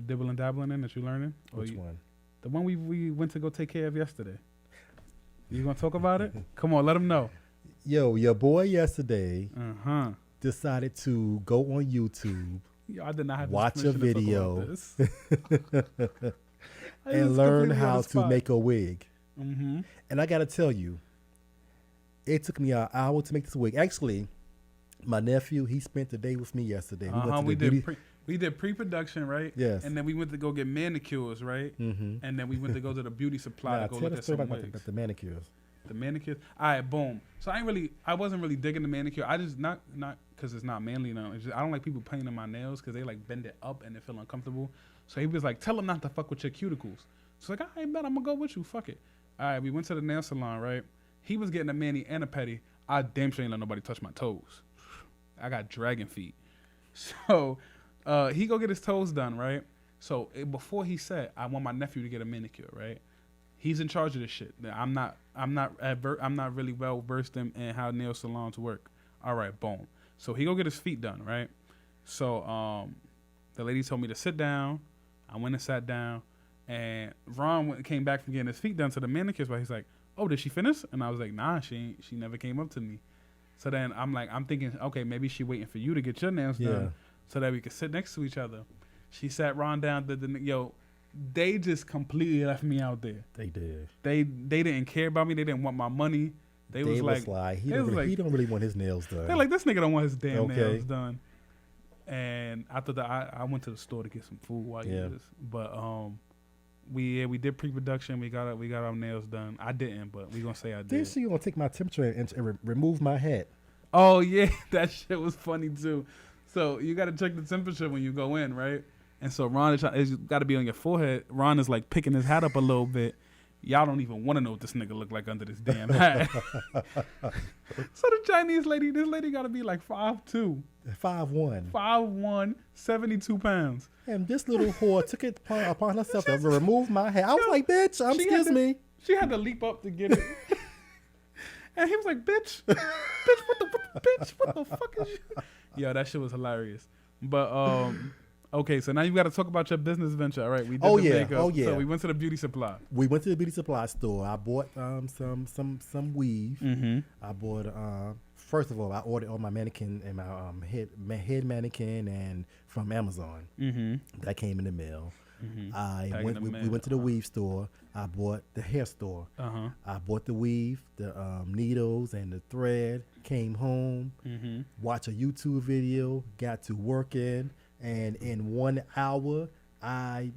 dibble and dabbling in, that you learning? Which one? The one we went to go take care of yesterday. You gonna talk about it? Come on, let them know. Yo, your boy yesterday Uh-huh. decided to go on YouTube, Yo, I did not have watch a video, this. and learn how to make a wig. Mm-hmm. And I gotta tell you, it took me an hour to make this wig. Actually, my nephew, he spent the day with me yesterday. We did pre-production, right? Yes. And then we went to go get manicures, right? Mm-hmm. And then we went to go to the beauty supply to go tell look the at story some about wigs. the manicures. The manicures. All right, boom. So I wasn't really digging the manicure. I just not because it's not manly now. It's just, I don't like people painting my nails because they like bend it up and they feel uncomfortable. So he was like, tell them not to fuck with your cuticles. So like, all right, bet I'm gonna go with you. Fuck it. All right, we went to the nail salon, right? He was getting a mani and a pedi. I damn sure ain't let nobody touch my toes. I got dragon feet. So he go get his toes done, right? So before he said, I want my nephew to get a manicure, right? He's in charge of this shit. I'm not really well versed in how nail salons work. All right, boom. So he go get his feet done, right? So the lady told me to sit down. I went and sat down, and Ron came back from getting his feet done to the manicure spot. He's like, "Oh, did she finish?" And I was like, "Nah, she never came up to me." So then I'm thinking, okay, maybe she waiting for you to get your nails done so that we could sit next to each other. She sat Ron down. They just completely left me out there. They did. They didn't care about me. They didn't want my money. They was like, he don't really want his nails done. They're like, this nigga don't want his damn nails done. And after that, I went to the store to get some food while he was. But we did pre-production. We got our nails done. I didn't, but we gonna say I did. Then she gonna take my temperature and remove my hat. Oh yeah, that shit was funny too. So you got to check the temperature when you go in, right? And so Ron it's got to be on your forehead. Ron is like picking his hat up a little bit. Y'all don't even want to know what this nigga look like under this damn hat. So the Chinese lady, this lady got to be like 5'2", 5'1", 72 pounds. And this little whore took it upon herself to remove my hat. I was like, bitch, excuse me. She had to leap up to get it. And he was like, bitch, what the fuck is you? Yo, that shit was hilarious. But okay, so now you got to talk about your business venture. All right, we did makeup. Oh yeah. So we went to the beauty supply. We went to the beauty supply store. I bought some weave. Mm-hmm. I bought first of all, I ordered all my mannequin and my head mannequin and from Amazon. Mm-hmm. That came in the mail. Mm-hmm. We went to the weave store. I bought the hair store. Uh-huh. I bought the weave, the needles, and the thread. Came home, watched a YouTube video, got to working, and in 1 hour, I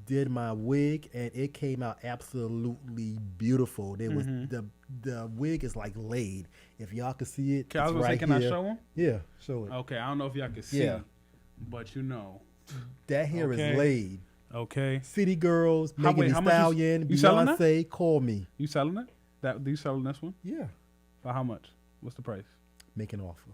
did my wig, and it came out absolutely beautiful. There was the wig is like laid. If y'all can see it, can I show them? Yeah, show it. Okay, I don't know if y'all can see, but you know, that hair is laid. Okay. City Girls, Megan Thee Stallion, Beyonce, call me. You selling it? Do you selling this one? Yeah. For how much? What's the price? Make an offer.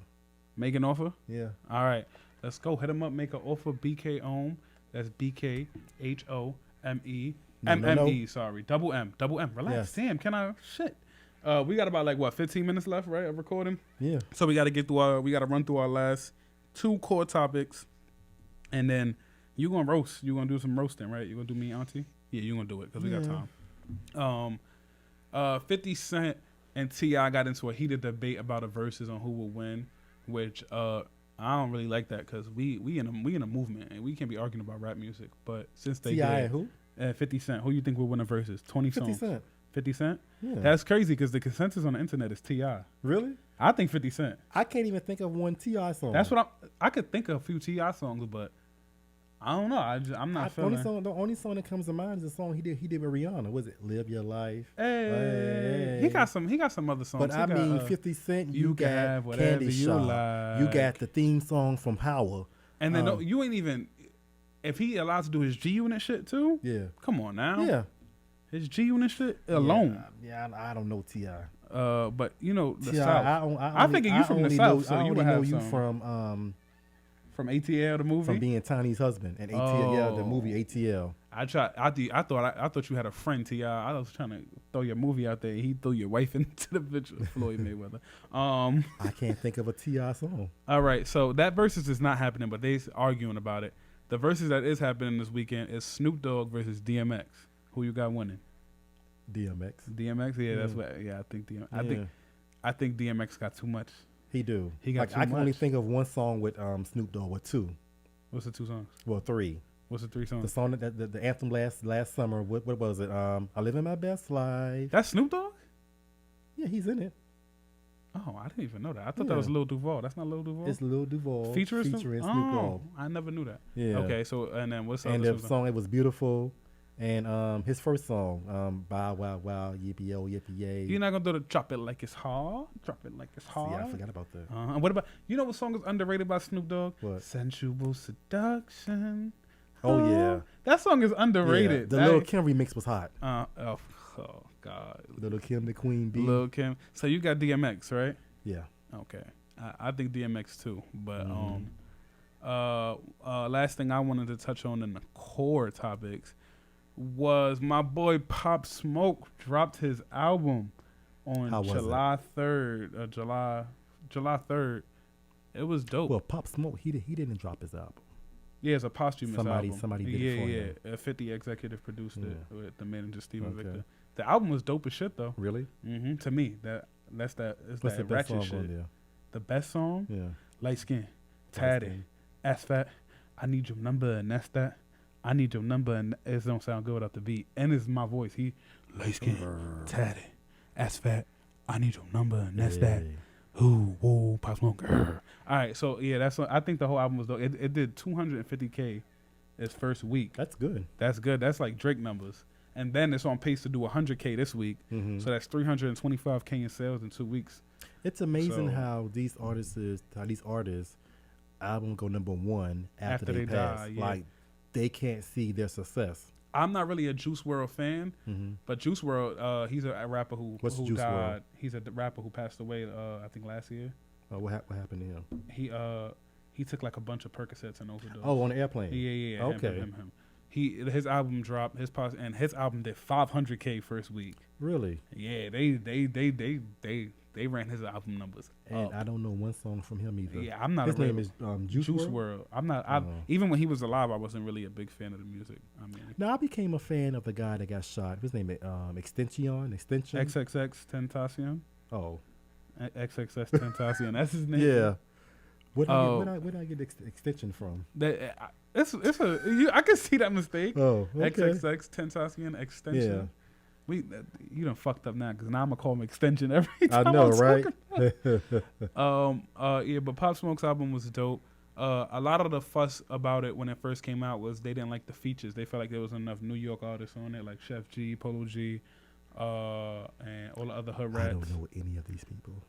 Make an offer? Yeah. All right. Let's go. Hit them up. Make an offer. BK Ohm. That's BKHOME. MME. Sorry. Double M. Relax. Yes. Damn. Can I? Shit. We got about 15 minutes left, right, of recording? Yeah. So we got to run through our last 2 core topics, and then you gonna roast. You gonna do some roasting, right? You gonna do me, Auntie? Yeah, you gonna do it because we got time. 50 Cent and T.I. got into a heated debate about a versus on who will win, which I don't really like that because we in a movement and we can't be arguing about rap music. But since they T.I. did, and who? 50 Cent, who you think will win a versus? 20 songs. 50 Cent. 50 Cent? Yeah. That's crazy because the consensus on the internet is T.I. Really? I think 50 Cent. I can't even think of one T.I. song. That's what I could think of a few T.I. songs, but I don't know. I'm not feeling. The only song that comes to mind is the song he did with Breonna. Was it "Live Your Life"? Hey. He got some other songs. But I mean, 50 Cent. You got have whatever Candy you Shop. like. You got the theme song from Power. And then you ain't even. if he allowed to do his G Unit shit too, Yeah. come on now. Yeah. His G Unit shit alone. Yeah, I don't know T.I. But you know the T.I., South. I think you from the South, so I you only would know have you some from ATL the movie. from being Tiny's husband and ATL. Yeah, the movie ATL. I thought you had a friend, Ti. I was trying to throw your movie out there. He threw your wife into the picture, Floyd Mayweather. I can't think of a T.I. song. All right, so that versus is not happening, but they arguing about it. The versus that is happening this weekend is Snoop Dogg versus DMX. Who you got winning? DMX. DMX, yeah, that's what. Yeah, I think DMX. I think DMX got too much. He do. He got too I can much. only think of one song with Snoop Dogg, with two. What's the two songs? Well, three. What's the three songs? The song that the anthem last summer. What was it? I live in my best life. That's Snoop Dogg? Yeah, he's in it. Oh, I didn't even know that. I thought that was Lil Duval. That's not Lil Duval. It's Lil Duval featuring Snoop Dogg. I never knew that. Yeah. Okay, so and then what's the and other the song? It was beautiful. And his first song, Bow Wow Wow Yippee Yo Yippee Yay. You're not gonna do the drop it like it's hard. Drop it like it's hard. Yeah, I forgot about that. And what about what song is underrated by Snoop Dogg? What? Sensual Seduction. Oh yeah, that song is underrated. Yeah. The Lil Kim remix was hot. Oh God. Lil Kim, the Queen Bee. Lil Kim. So you got DMX, right? Yeah. Okay. I think DMX too, but last thing I wanted to touch on in the core topics was my boy Pop Smoke dropped his album on July 3rd. July 3rd. It was dope. Well, Pop Smoke, he didn't drop his album. Yeah, it's a posthumous album. Somebody did it for him. Yeah. 50 executive produced it with the manager Steven Victor. The album was dope as shit though. Really? Mm-hmm. To me, what's the that best ratchet song shit. on there? The best song? Yeah. Light Skin, Tatted, Ass Fat, I Need Your Number, and that's that. I need your number, and it don't sound good without the beat. And it's my voice. He light skin, tatted, ass fat. I need your number, and that's that. Ooh, whoa, Pop Smoke. All right, so yeah, I think the whole album was dope. It did 250K its first week. That's good. That's good. That's like Drake numbers. And then it's on pace to do 100K this week. Mm-hmm. So that's 325K in sales in 2 weeks. It's amazing how these artists album go number one after they pass. Die. Yeah. Like, they can't see their success. I'm not really a Juice WRLD fan, but Juice WRLD, he's a rapper who Juice died. WRLD? He's a rapper who passed away, I think last year. What happened to him? He took like a bunch of Percocets and overdosed. Oh, on the airplane. Yeah. Okay. Him. His album dropped. His album did 500K first week. Really? Yeah, they ran his album numbers. And I don't know one song from him either. Yeah, I'm not. His name is Juice WRLD. I'm not. Even when he was alive, I wasn't really a big fan of the music. I mean, no, I became a fan of the guy that got shot. His name is Extension. XXX Tentacion. Oh, XXX Tentacion. That's his name. Yeah. Where did I get extension from? I can see that mistake. Oh, okay. XXX Tentacion extension. Yeah. You done fucked up now because now I'm gonna call him extension every time. I know, right? Yeah, but Pop Smoke's album was dope. A lot of the fuss about it when it first came out was they didn't like the features. They felt like there was enough New York artists on it, like Chef G, Polo G, and all the other hood rats. I don't know any of these people.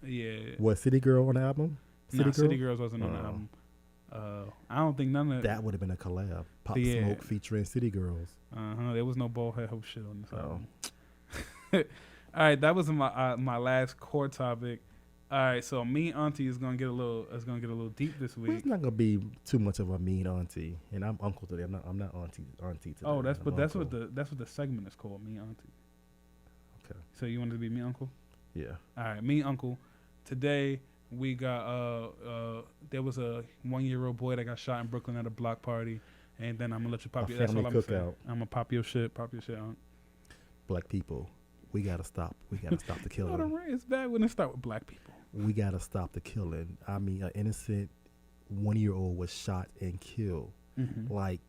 Yeah. Was City Girl on the album? City Girls wasn't on the album. I don't think none of that would have been a collab. Pop Smoke featuring City Girls. There was no bald head hope shit on this album. All right, that was my last core topic. All right, so Mean Auntie is gonna get a little deep this week. It's not gonna be too much of a mean auntie, and I'm uncle today. I'm not auntie today. Oh, that's what the segment is called, Mean Auntie. Okay. So you wanted to be Mean Uncle? Yeah. All right, Mean Uncle. Today we got there was a 1-year-old boy that got shot in Brooklyn at a block party, and then I'm gonna let you pop your. That's all I'm gonna say. I'm gonna pop your shit. Aunt. Black people, we gotta stop. We gotta stop the killing. It's bad when it start with black people. We gotta stop the killing. I mean, an innocent 1-year-old was shot and killed. Mm-hmm. Like,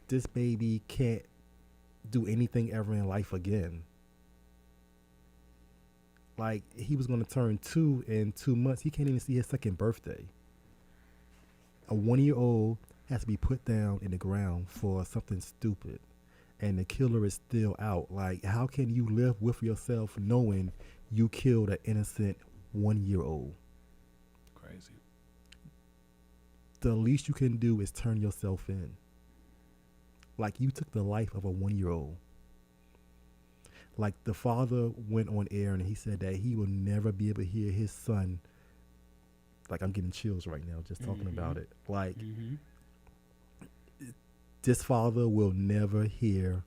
this baby can't do anything ever in life again. Like, he was going to turn 2 in 2 months. He can't even see his second birthday. A 1-year-old has to be put down in the ground for something stupid, and the killer is still out. Like, how can you live with yourself knowing you killed an innocent 1-year-old? Crazy. the least you can do is turn yourself in. Like, you took the life of a 1-year-old. Like, the father went on air and he said that he will never be able to hear his son. Like, I'm getting chills right now just talking about it. Like, this father will never hear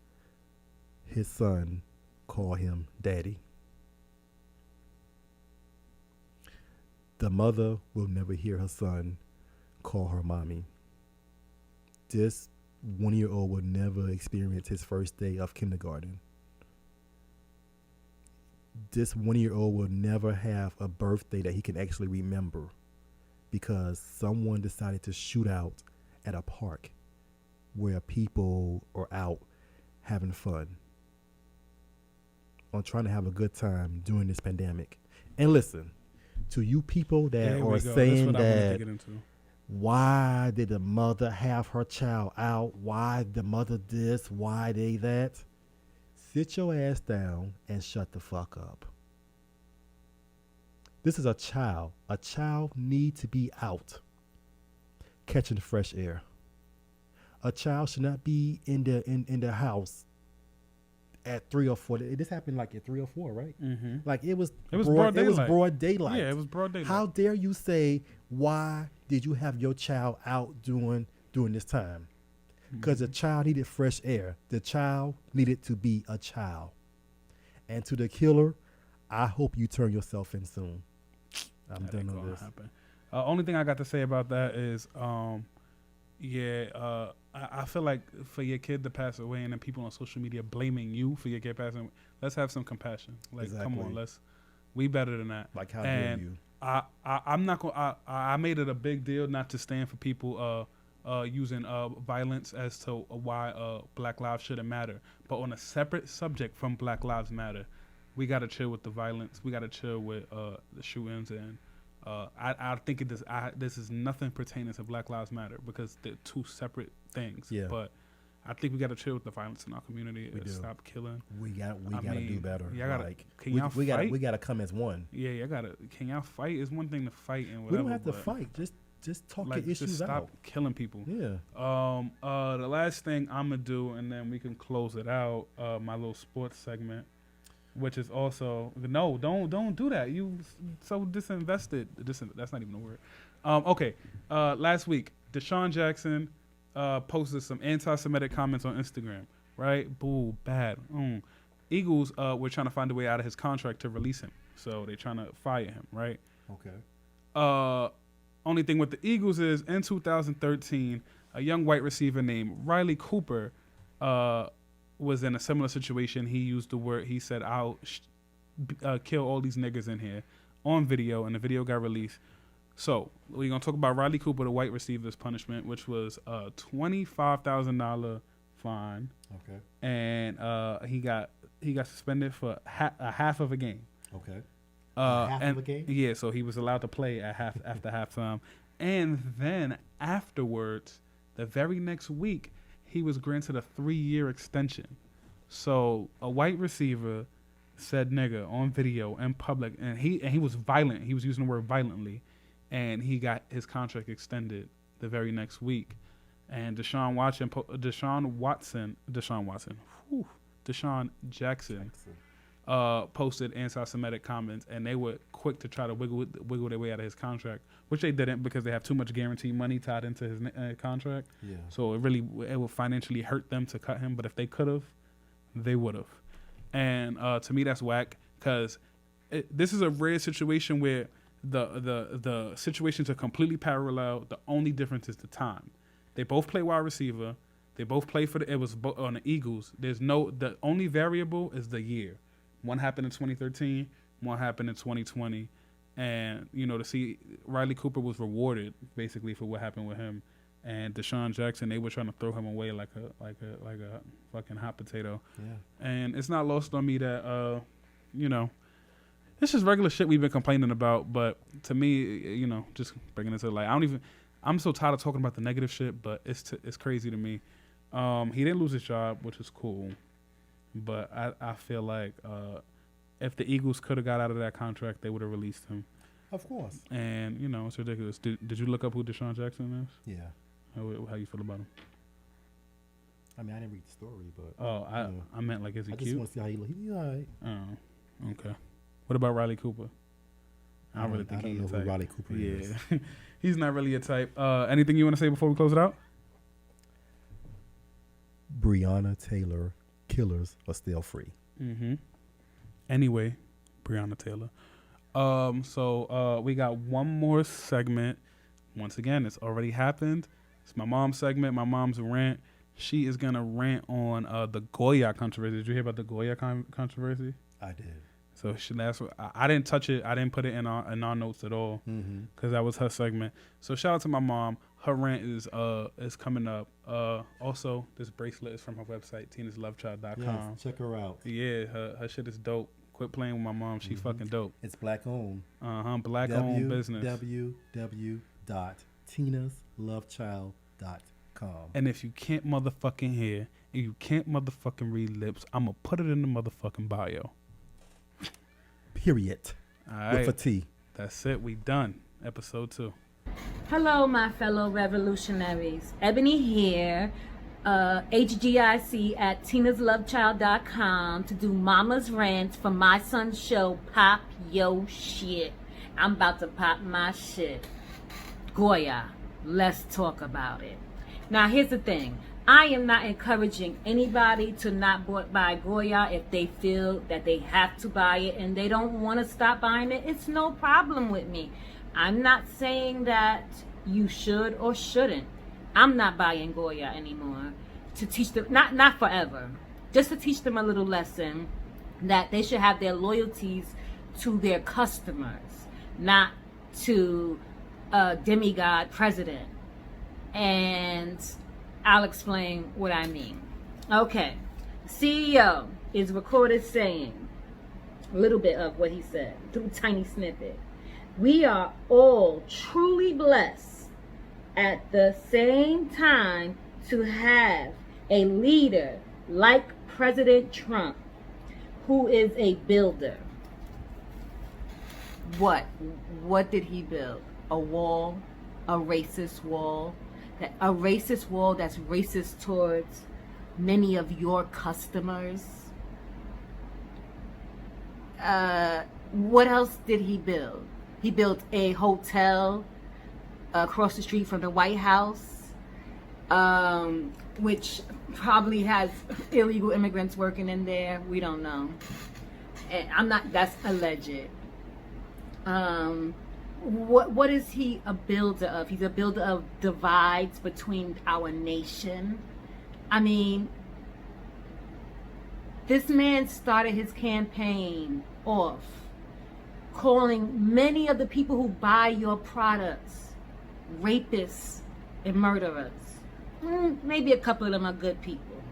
his son call him daddy. The mother will never hear her son call her mommy. This 1-year-old will never experience his first day of kindergarten. This 1-year-old will never have a birthday that he can actually remember because someone decided to shoot out at a park where people are out having fun, on trying to have a good time during this pandemic. And listen, to you people that are saying that, why did the mother have her child out? Why the mother this? Why they that? Sit your ass down and shut the fuck up. This is a child. A child needs to be out catching fresh air. A child should not be in the house at 3 or 4. This happened like at 3 or 4, right? Mm-hmm. Like it was broad daylight. It was broad daylight. Yeah, it was broad daylight. How dare you say, why did you have your child out during this time? Because the child needed fresh air. The child needed to be a child. And to the killer, I hope you turn yourself in soon. I'm done on this. Only thing I got to say about that is, I feel like for your kid to pass away and then people on social media blaming you for your kid passing away, let's have some compassion. Like, exactly. Come on, we better than that. Like, how dare you? I'm not going. I made it a big deal not to stand for people using violence as to why Black Lives shouldn't matter. But on a separate subject from Black Lives Matter, we got to chill with the violence. We got to chill with the shootings. And I think this is nothing pertaining to Black Lives Matter because they're two separate things. Yeah. But I think we got to chill with the violence in our community and stop killing. We got to do better. We got to come as one. Yeah, can y'all fight? It's one thing to fight and whatever. We don't have to fight. Just talk your issues just stop out. Killing people. Yeah. The last thing I'm gonna do, and then we can close it out. My little sports segment, which is also don't do that. You so disinvested. That's not even a word. Okay. Last week, Deshaun Jackson posted some anti-Semitic comments on Instagram. Right? Boo, bad. Eagles were trying to find a way out of his contract to release him, so they're trying to fire him. Right? Okay. Only thing with the Eagles is in 2013, a young white receiver named Riley Cooper was in a similar situation. He used the word, he said, I'll kill all these niggas in here on video, and the video got released. So we're going to talk about Riley Cooper, the white receiver's punishment, which was a $25,000 fine. Okay. And he got suspended for half of a game. Okay. Half of a game? Yeah, so he was allowed to play at after halftime. And then afterwards, the very next week, he was granted a 3-year extension. So a white receiver said nigga on video in public, and he was violent. He was using the word violently, and he got his contract extended the very next week. And Deshaun Jackson posted anti-Semitic comments, and they were quick to try to wiggle their way out of his contract, which they didn't because they have too much guaranteed money tied into his contract. Yeah. So it would financially hurt them to cut him, but if they could have, they would have. And to me, that's whack because this is a rare situation where the situations are completely parallel. The only difference is the time. They both play wide receiver. They both play on the Eagles. The only variable is the year. One happened in 2013, one happened in 2020, and to see Riley Cooper was rewarded basically for what happened with him, and Deshaun Jackson, they were trying to throw him away like a fucking hot potato. Yeah. And it's not lost on me that it's just regular shit we've been complaining about, but to me, just bringing it to light. I'm so tired of talking about the negative shit, but it's crazy to me. He didn't lose his job, which is cool. But I feel like if the Eagles could have got out of that contract, they would have released him. Of course. And, it's ridiculous. Did you look up who Deshaun Jackson is? Yeah. How you feel about him? I mean, I didn't read the story, but... I meant, like, is he I cute? just want to see how he looks. He's all right. Oh, okay. What about Riley Cooper? I really think I don't he's know a who type. Riley Cooper is. Yeah. He's not really a type. Anything you want to say before we close it out? Breonna Taylor killers are still free. Mm-hmm. Anyway, Breonna Taylor. So we got one more segment. Once again, it's already happened. It's my mom's segment, my mom's rant. She is going to rant on the Goya controversy. Did you hear about the Goya controversy? I did. So I didn't touch it. I didn't put it in our notes at all because that was her segment. So shout out to my mom. Her rant is coming up. Also, this bracelet is from her website, tinaslovechild.com. Yes, check her out. Yeah, her shit is dope. Quit playing with my mom. She fucking dope. It's black owned. Black owned business. www.tinaslovechild.com. And if you can't motherfucking hear and you can't motherfucking read lips, I'm going to put it in the motherfucking bio. Period. All right. With a T. That's it. We done. Episode 2. Hello, my fellow revolutionaries. Ebony here, HGIC at tinaslovechild.com to do mama's rants for my son's show, Pop Yo Shit. I'm about to pop my shit. Goya, let's talk about it. Now, here's the thing. I am not encouraging anybody to not buy Goya if they feel that they have to buy it and they don't want to stop buying it. It's no problem with me. I'm not saying that you should or shouldn't. I'm not buying Goya anymore to teach them, not forever, just to teach them a little lesson that they should have their loyalties to their customers, not to a demigod president. And I'll explain what I mean. Okay. CEO is recorded saying a little bit of what he said through a tiny snippet. We are all truly blessed at the same time to have a leader like President Trump, who is a builder. What did he build? A wall? A racist wall? A racist wall that's racist towards many of your customers? What else did he build? He built a hotel across the street from the White House, which probably has illegal immigrants working in there. We don't know. And that's alleged. What is he a builder of? He's a builder of divides between our nation. I mean, this man started his campaign off calling many of the people who buy your products rapists and murderers. Maybe a couple of them are good people.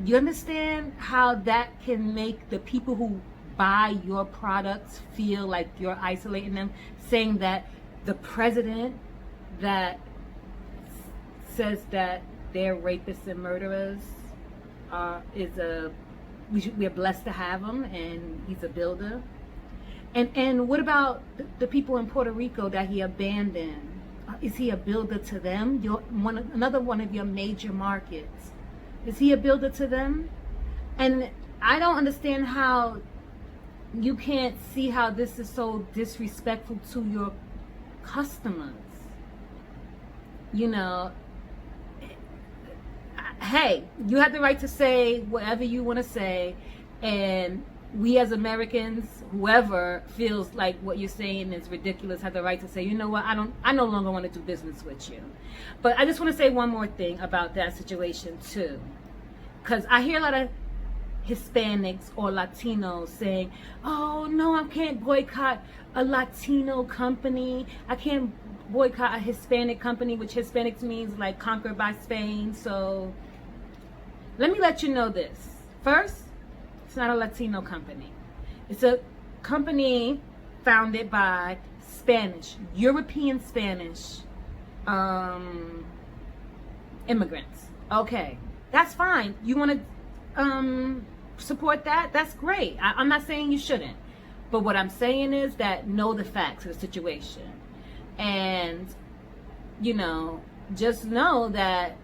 You understand how that can make the people who buy your products feel like you're isolating them, saying that the president that says that they're rapists and murderers we're blessed to have him and he's a builder. And what about the people in Puerto Rico that he abandoned? Is he a builder to them? Another one of your major markets. Is he a builder to them? And I don't understand how you can't see how this is so disrespectful to your customers. You know, hey, you have the right to say whatever you want to say, and we as Americans, whoever feels like what you're saying is ridiculous, have the right to say, you know what, I no longer want to do business with you. But I just want to say one more thing about that situation too, because I hear a lot of Hispanics or Latinos saying, oh no, I can't boycott a Latino company, I can't boycott a Hispanic company, which Hispanics means like conquered by Spain. So let me let you know this. First, it's not a Latino company. It's a company founded by European Spanish immigrants. Okay, that's fine. You want to support that? That's great. I'm not saying you shouldn't. But what I'm saying is that know the facts of the situation. And, you know, just know that,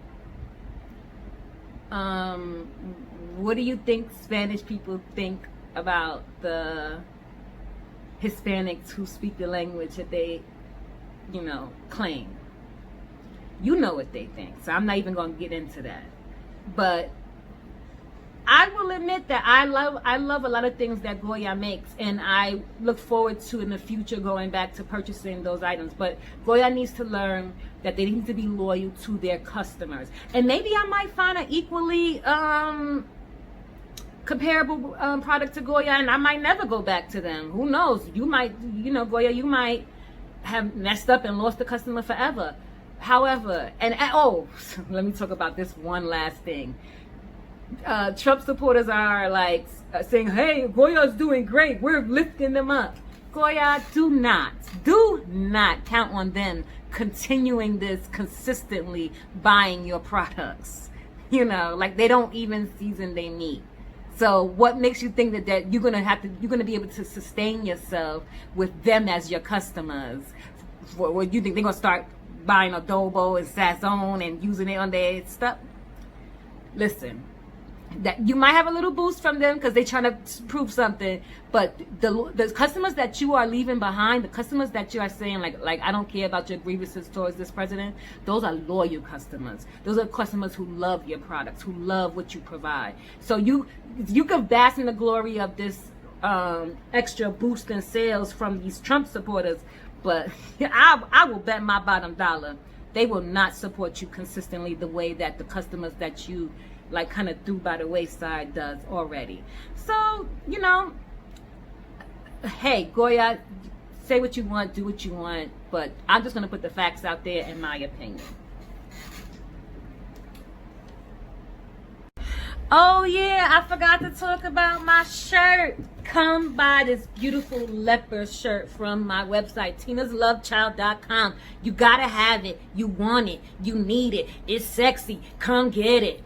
what do you think Spanish people think about the Hispanics who speak the language that they, you know, claim? You know what they think, so I'm not even going to get into that. But I will admit that I love a lot of things that Goya makes, and I look forward to in the future going back to purchasing those items. But Goya needs to learn that they need to be loyal to their customers, and maybe I might find an equally comparable product to Goya, and I might never go back to them. Who knows? You might, you know, Goya, you might have messed up and lost the customer forever. However, and oh, let me talk about this one last thing. Trump supporters are like saying, hey, Goya's doing great, we're lifting them up. Goya, do not count on them continuing this consistently buying your products. You know, like they don't even season their meat. So what makes you think that you're gonna be able to sustain yourself with them as your customers? What you think they're gonna start buying adobo and sazon and using it on their stuff? Listen, that you might have a little boost from them because they're trying to prove something, but the customers that you are leaving behind, the customers that you are saying like I don't care about your grievances towards this president, those are loyal customers. Those are customers who love your products, who love what you provide. So you can bask in the glory of this extra boost in sales from these Trump supporters, but I will bet my bottom dollar they will not support you consistently the way that the customers that you like kind of threw by the wayside does already. So, you know, hey, Goya, say what you want, do what you want, but I'm just going to put the facts out there in my opinion. Oh yeah, I forgot to talk about my shirt. Come buy this beautiful leopard shirt from my website, TinasLoveChild.com. You gotta have it. You want it. You need it. It's sexy. Come get it.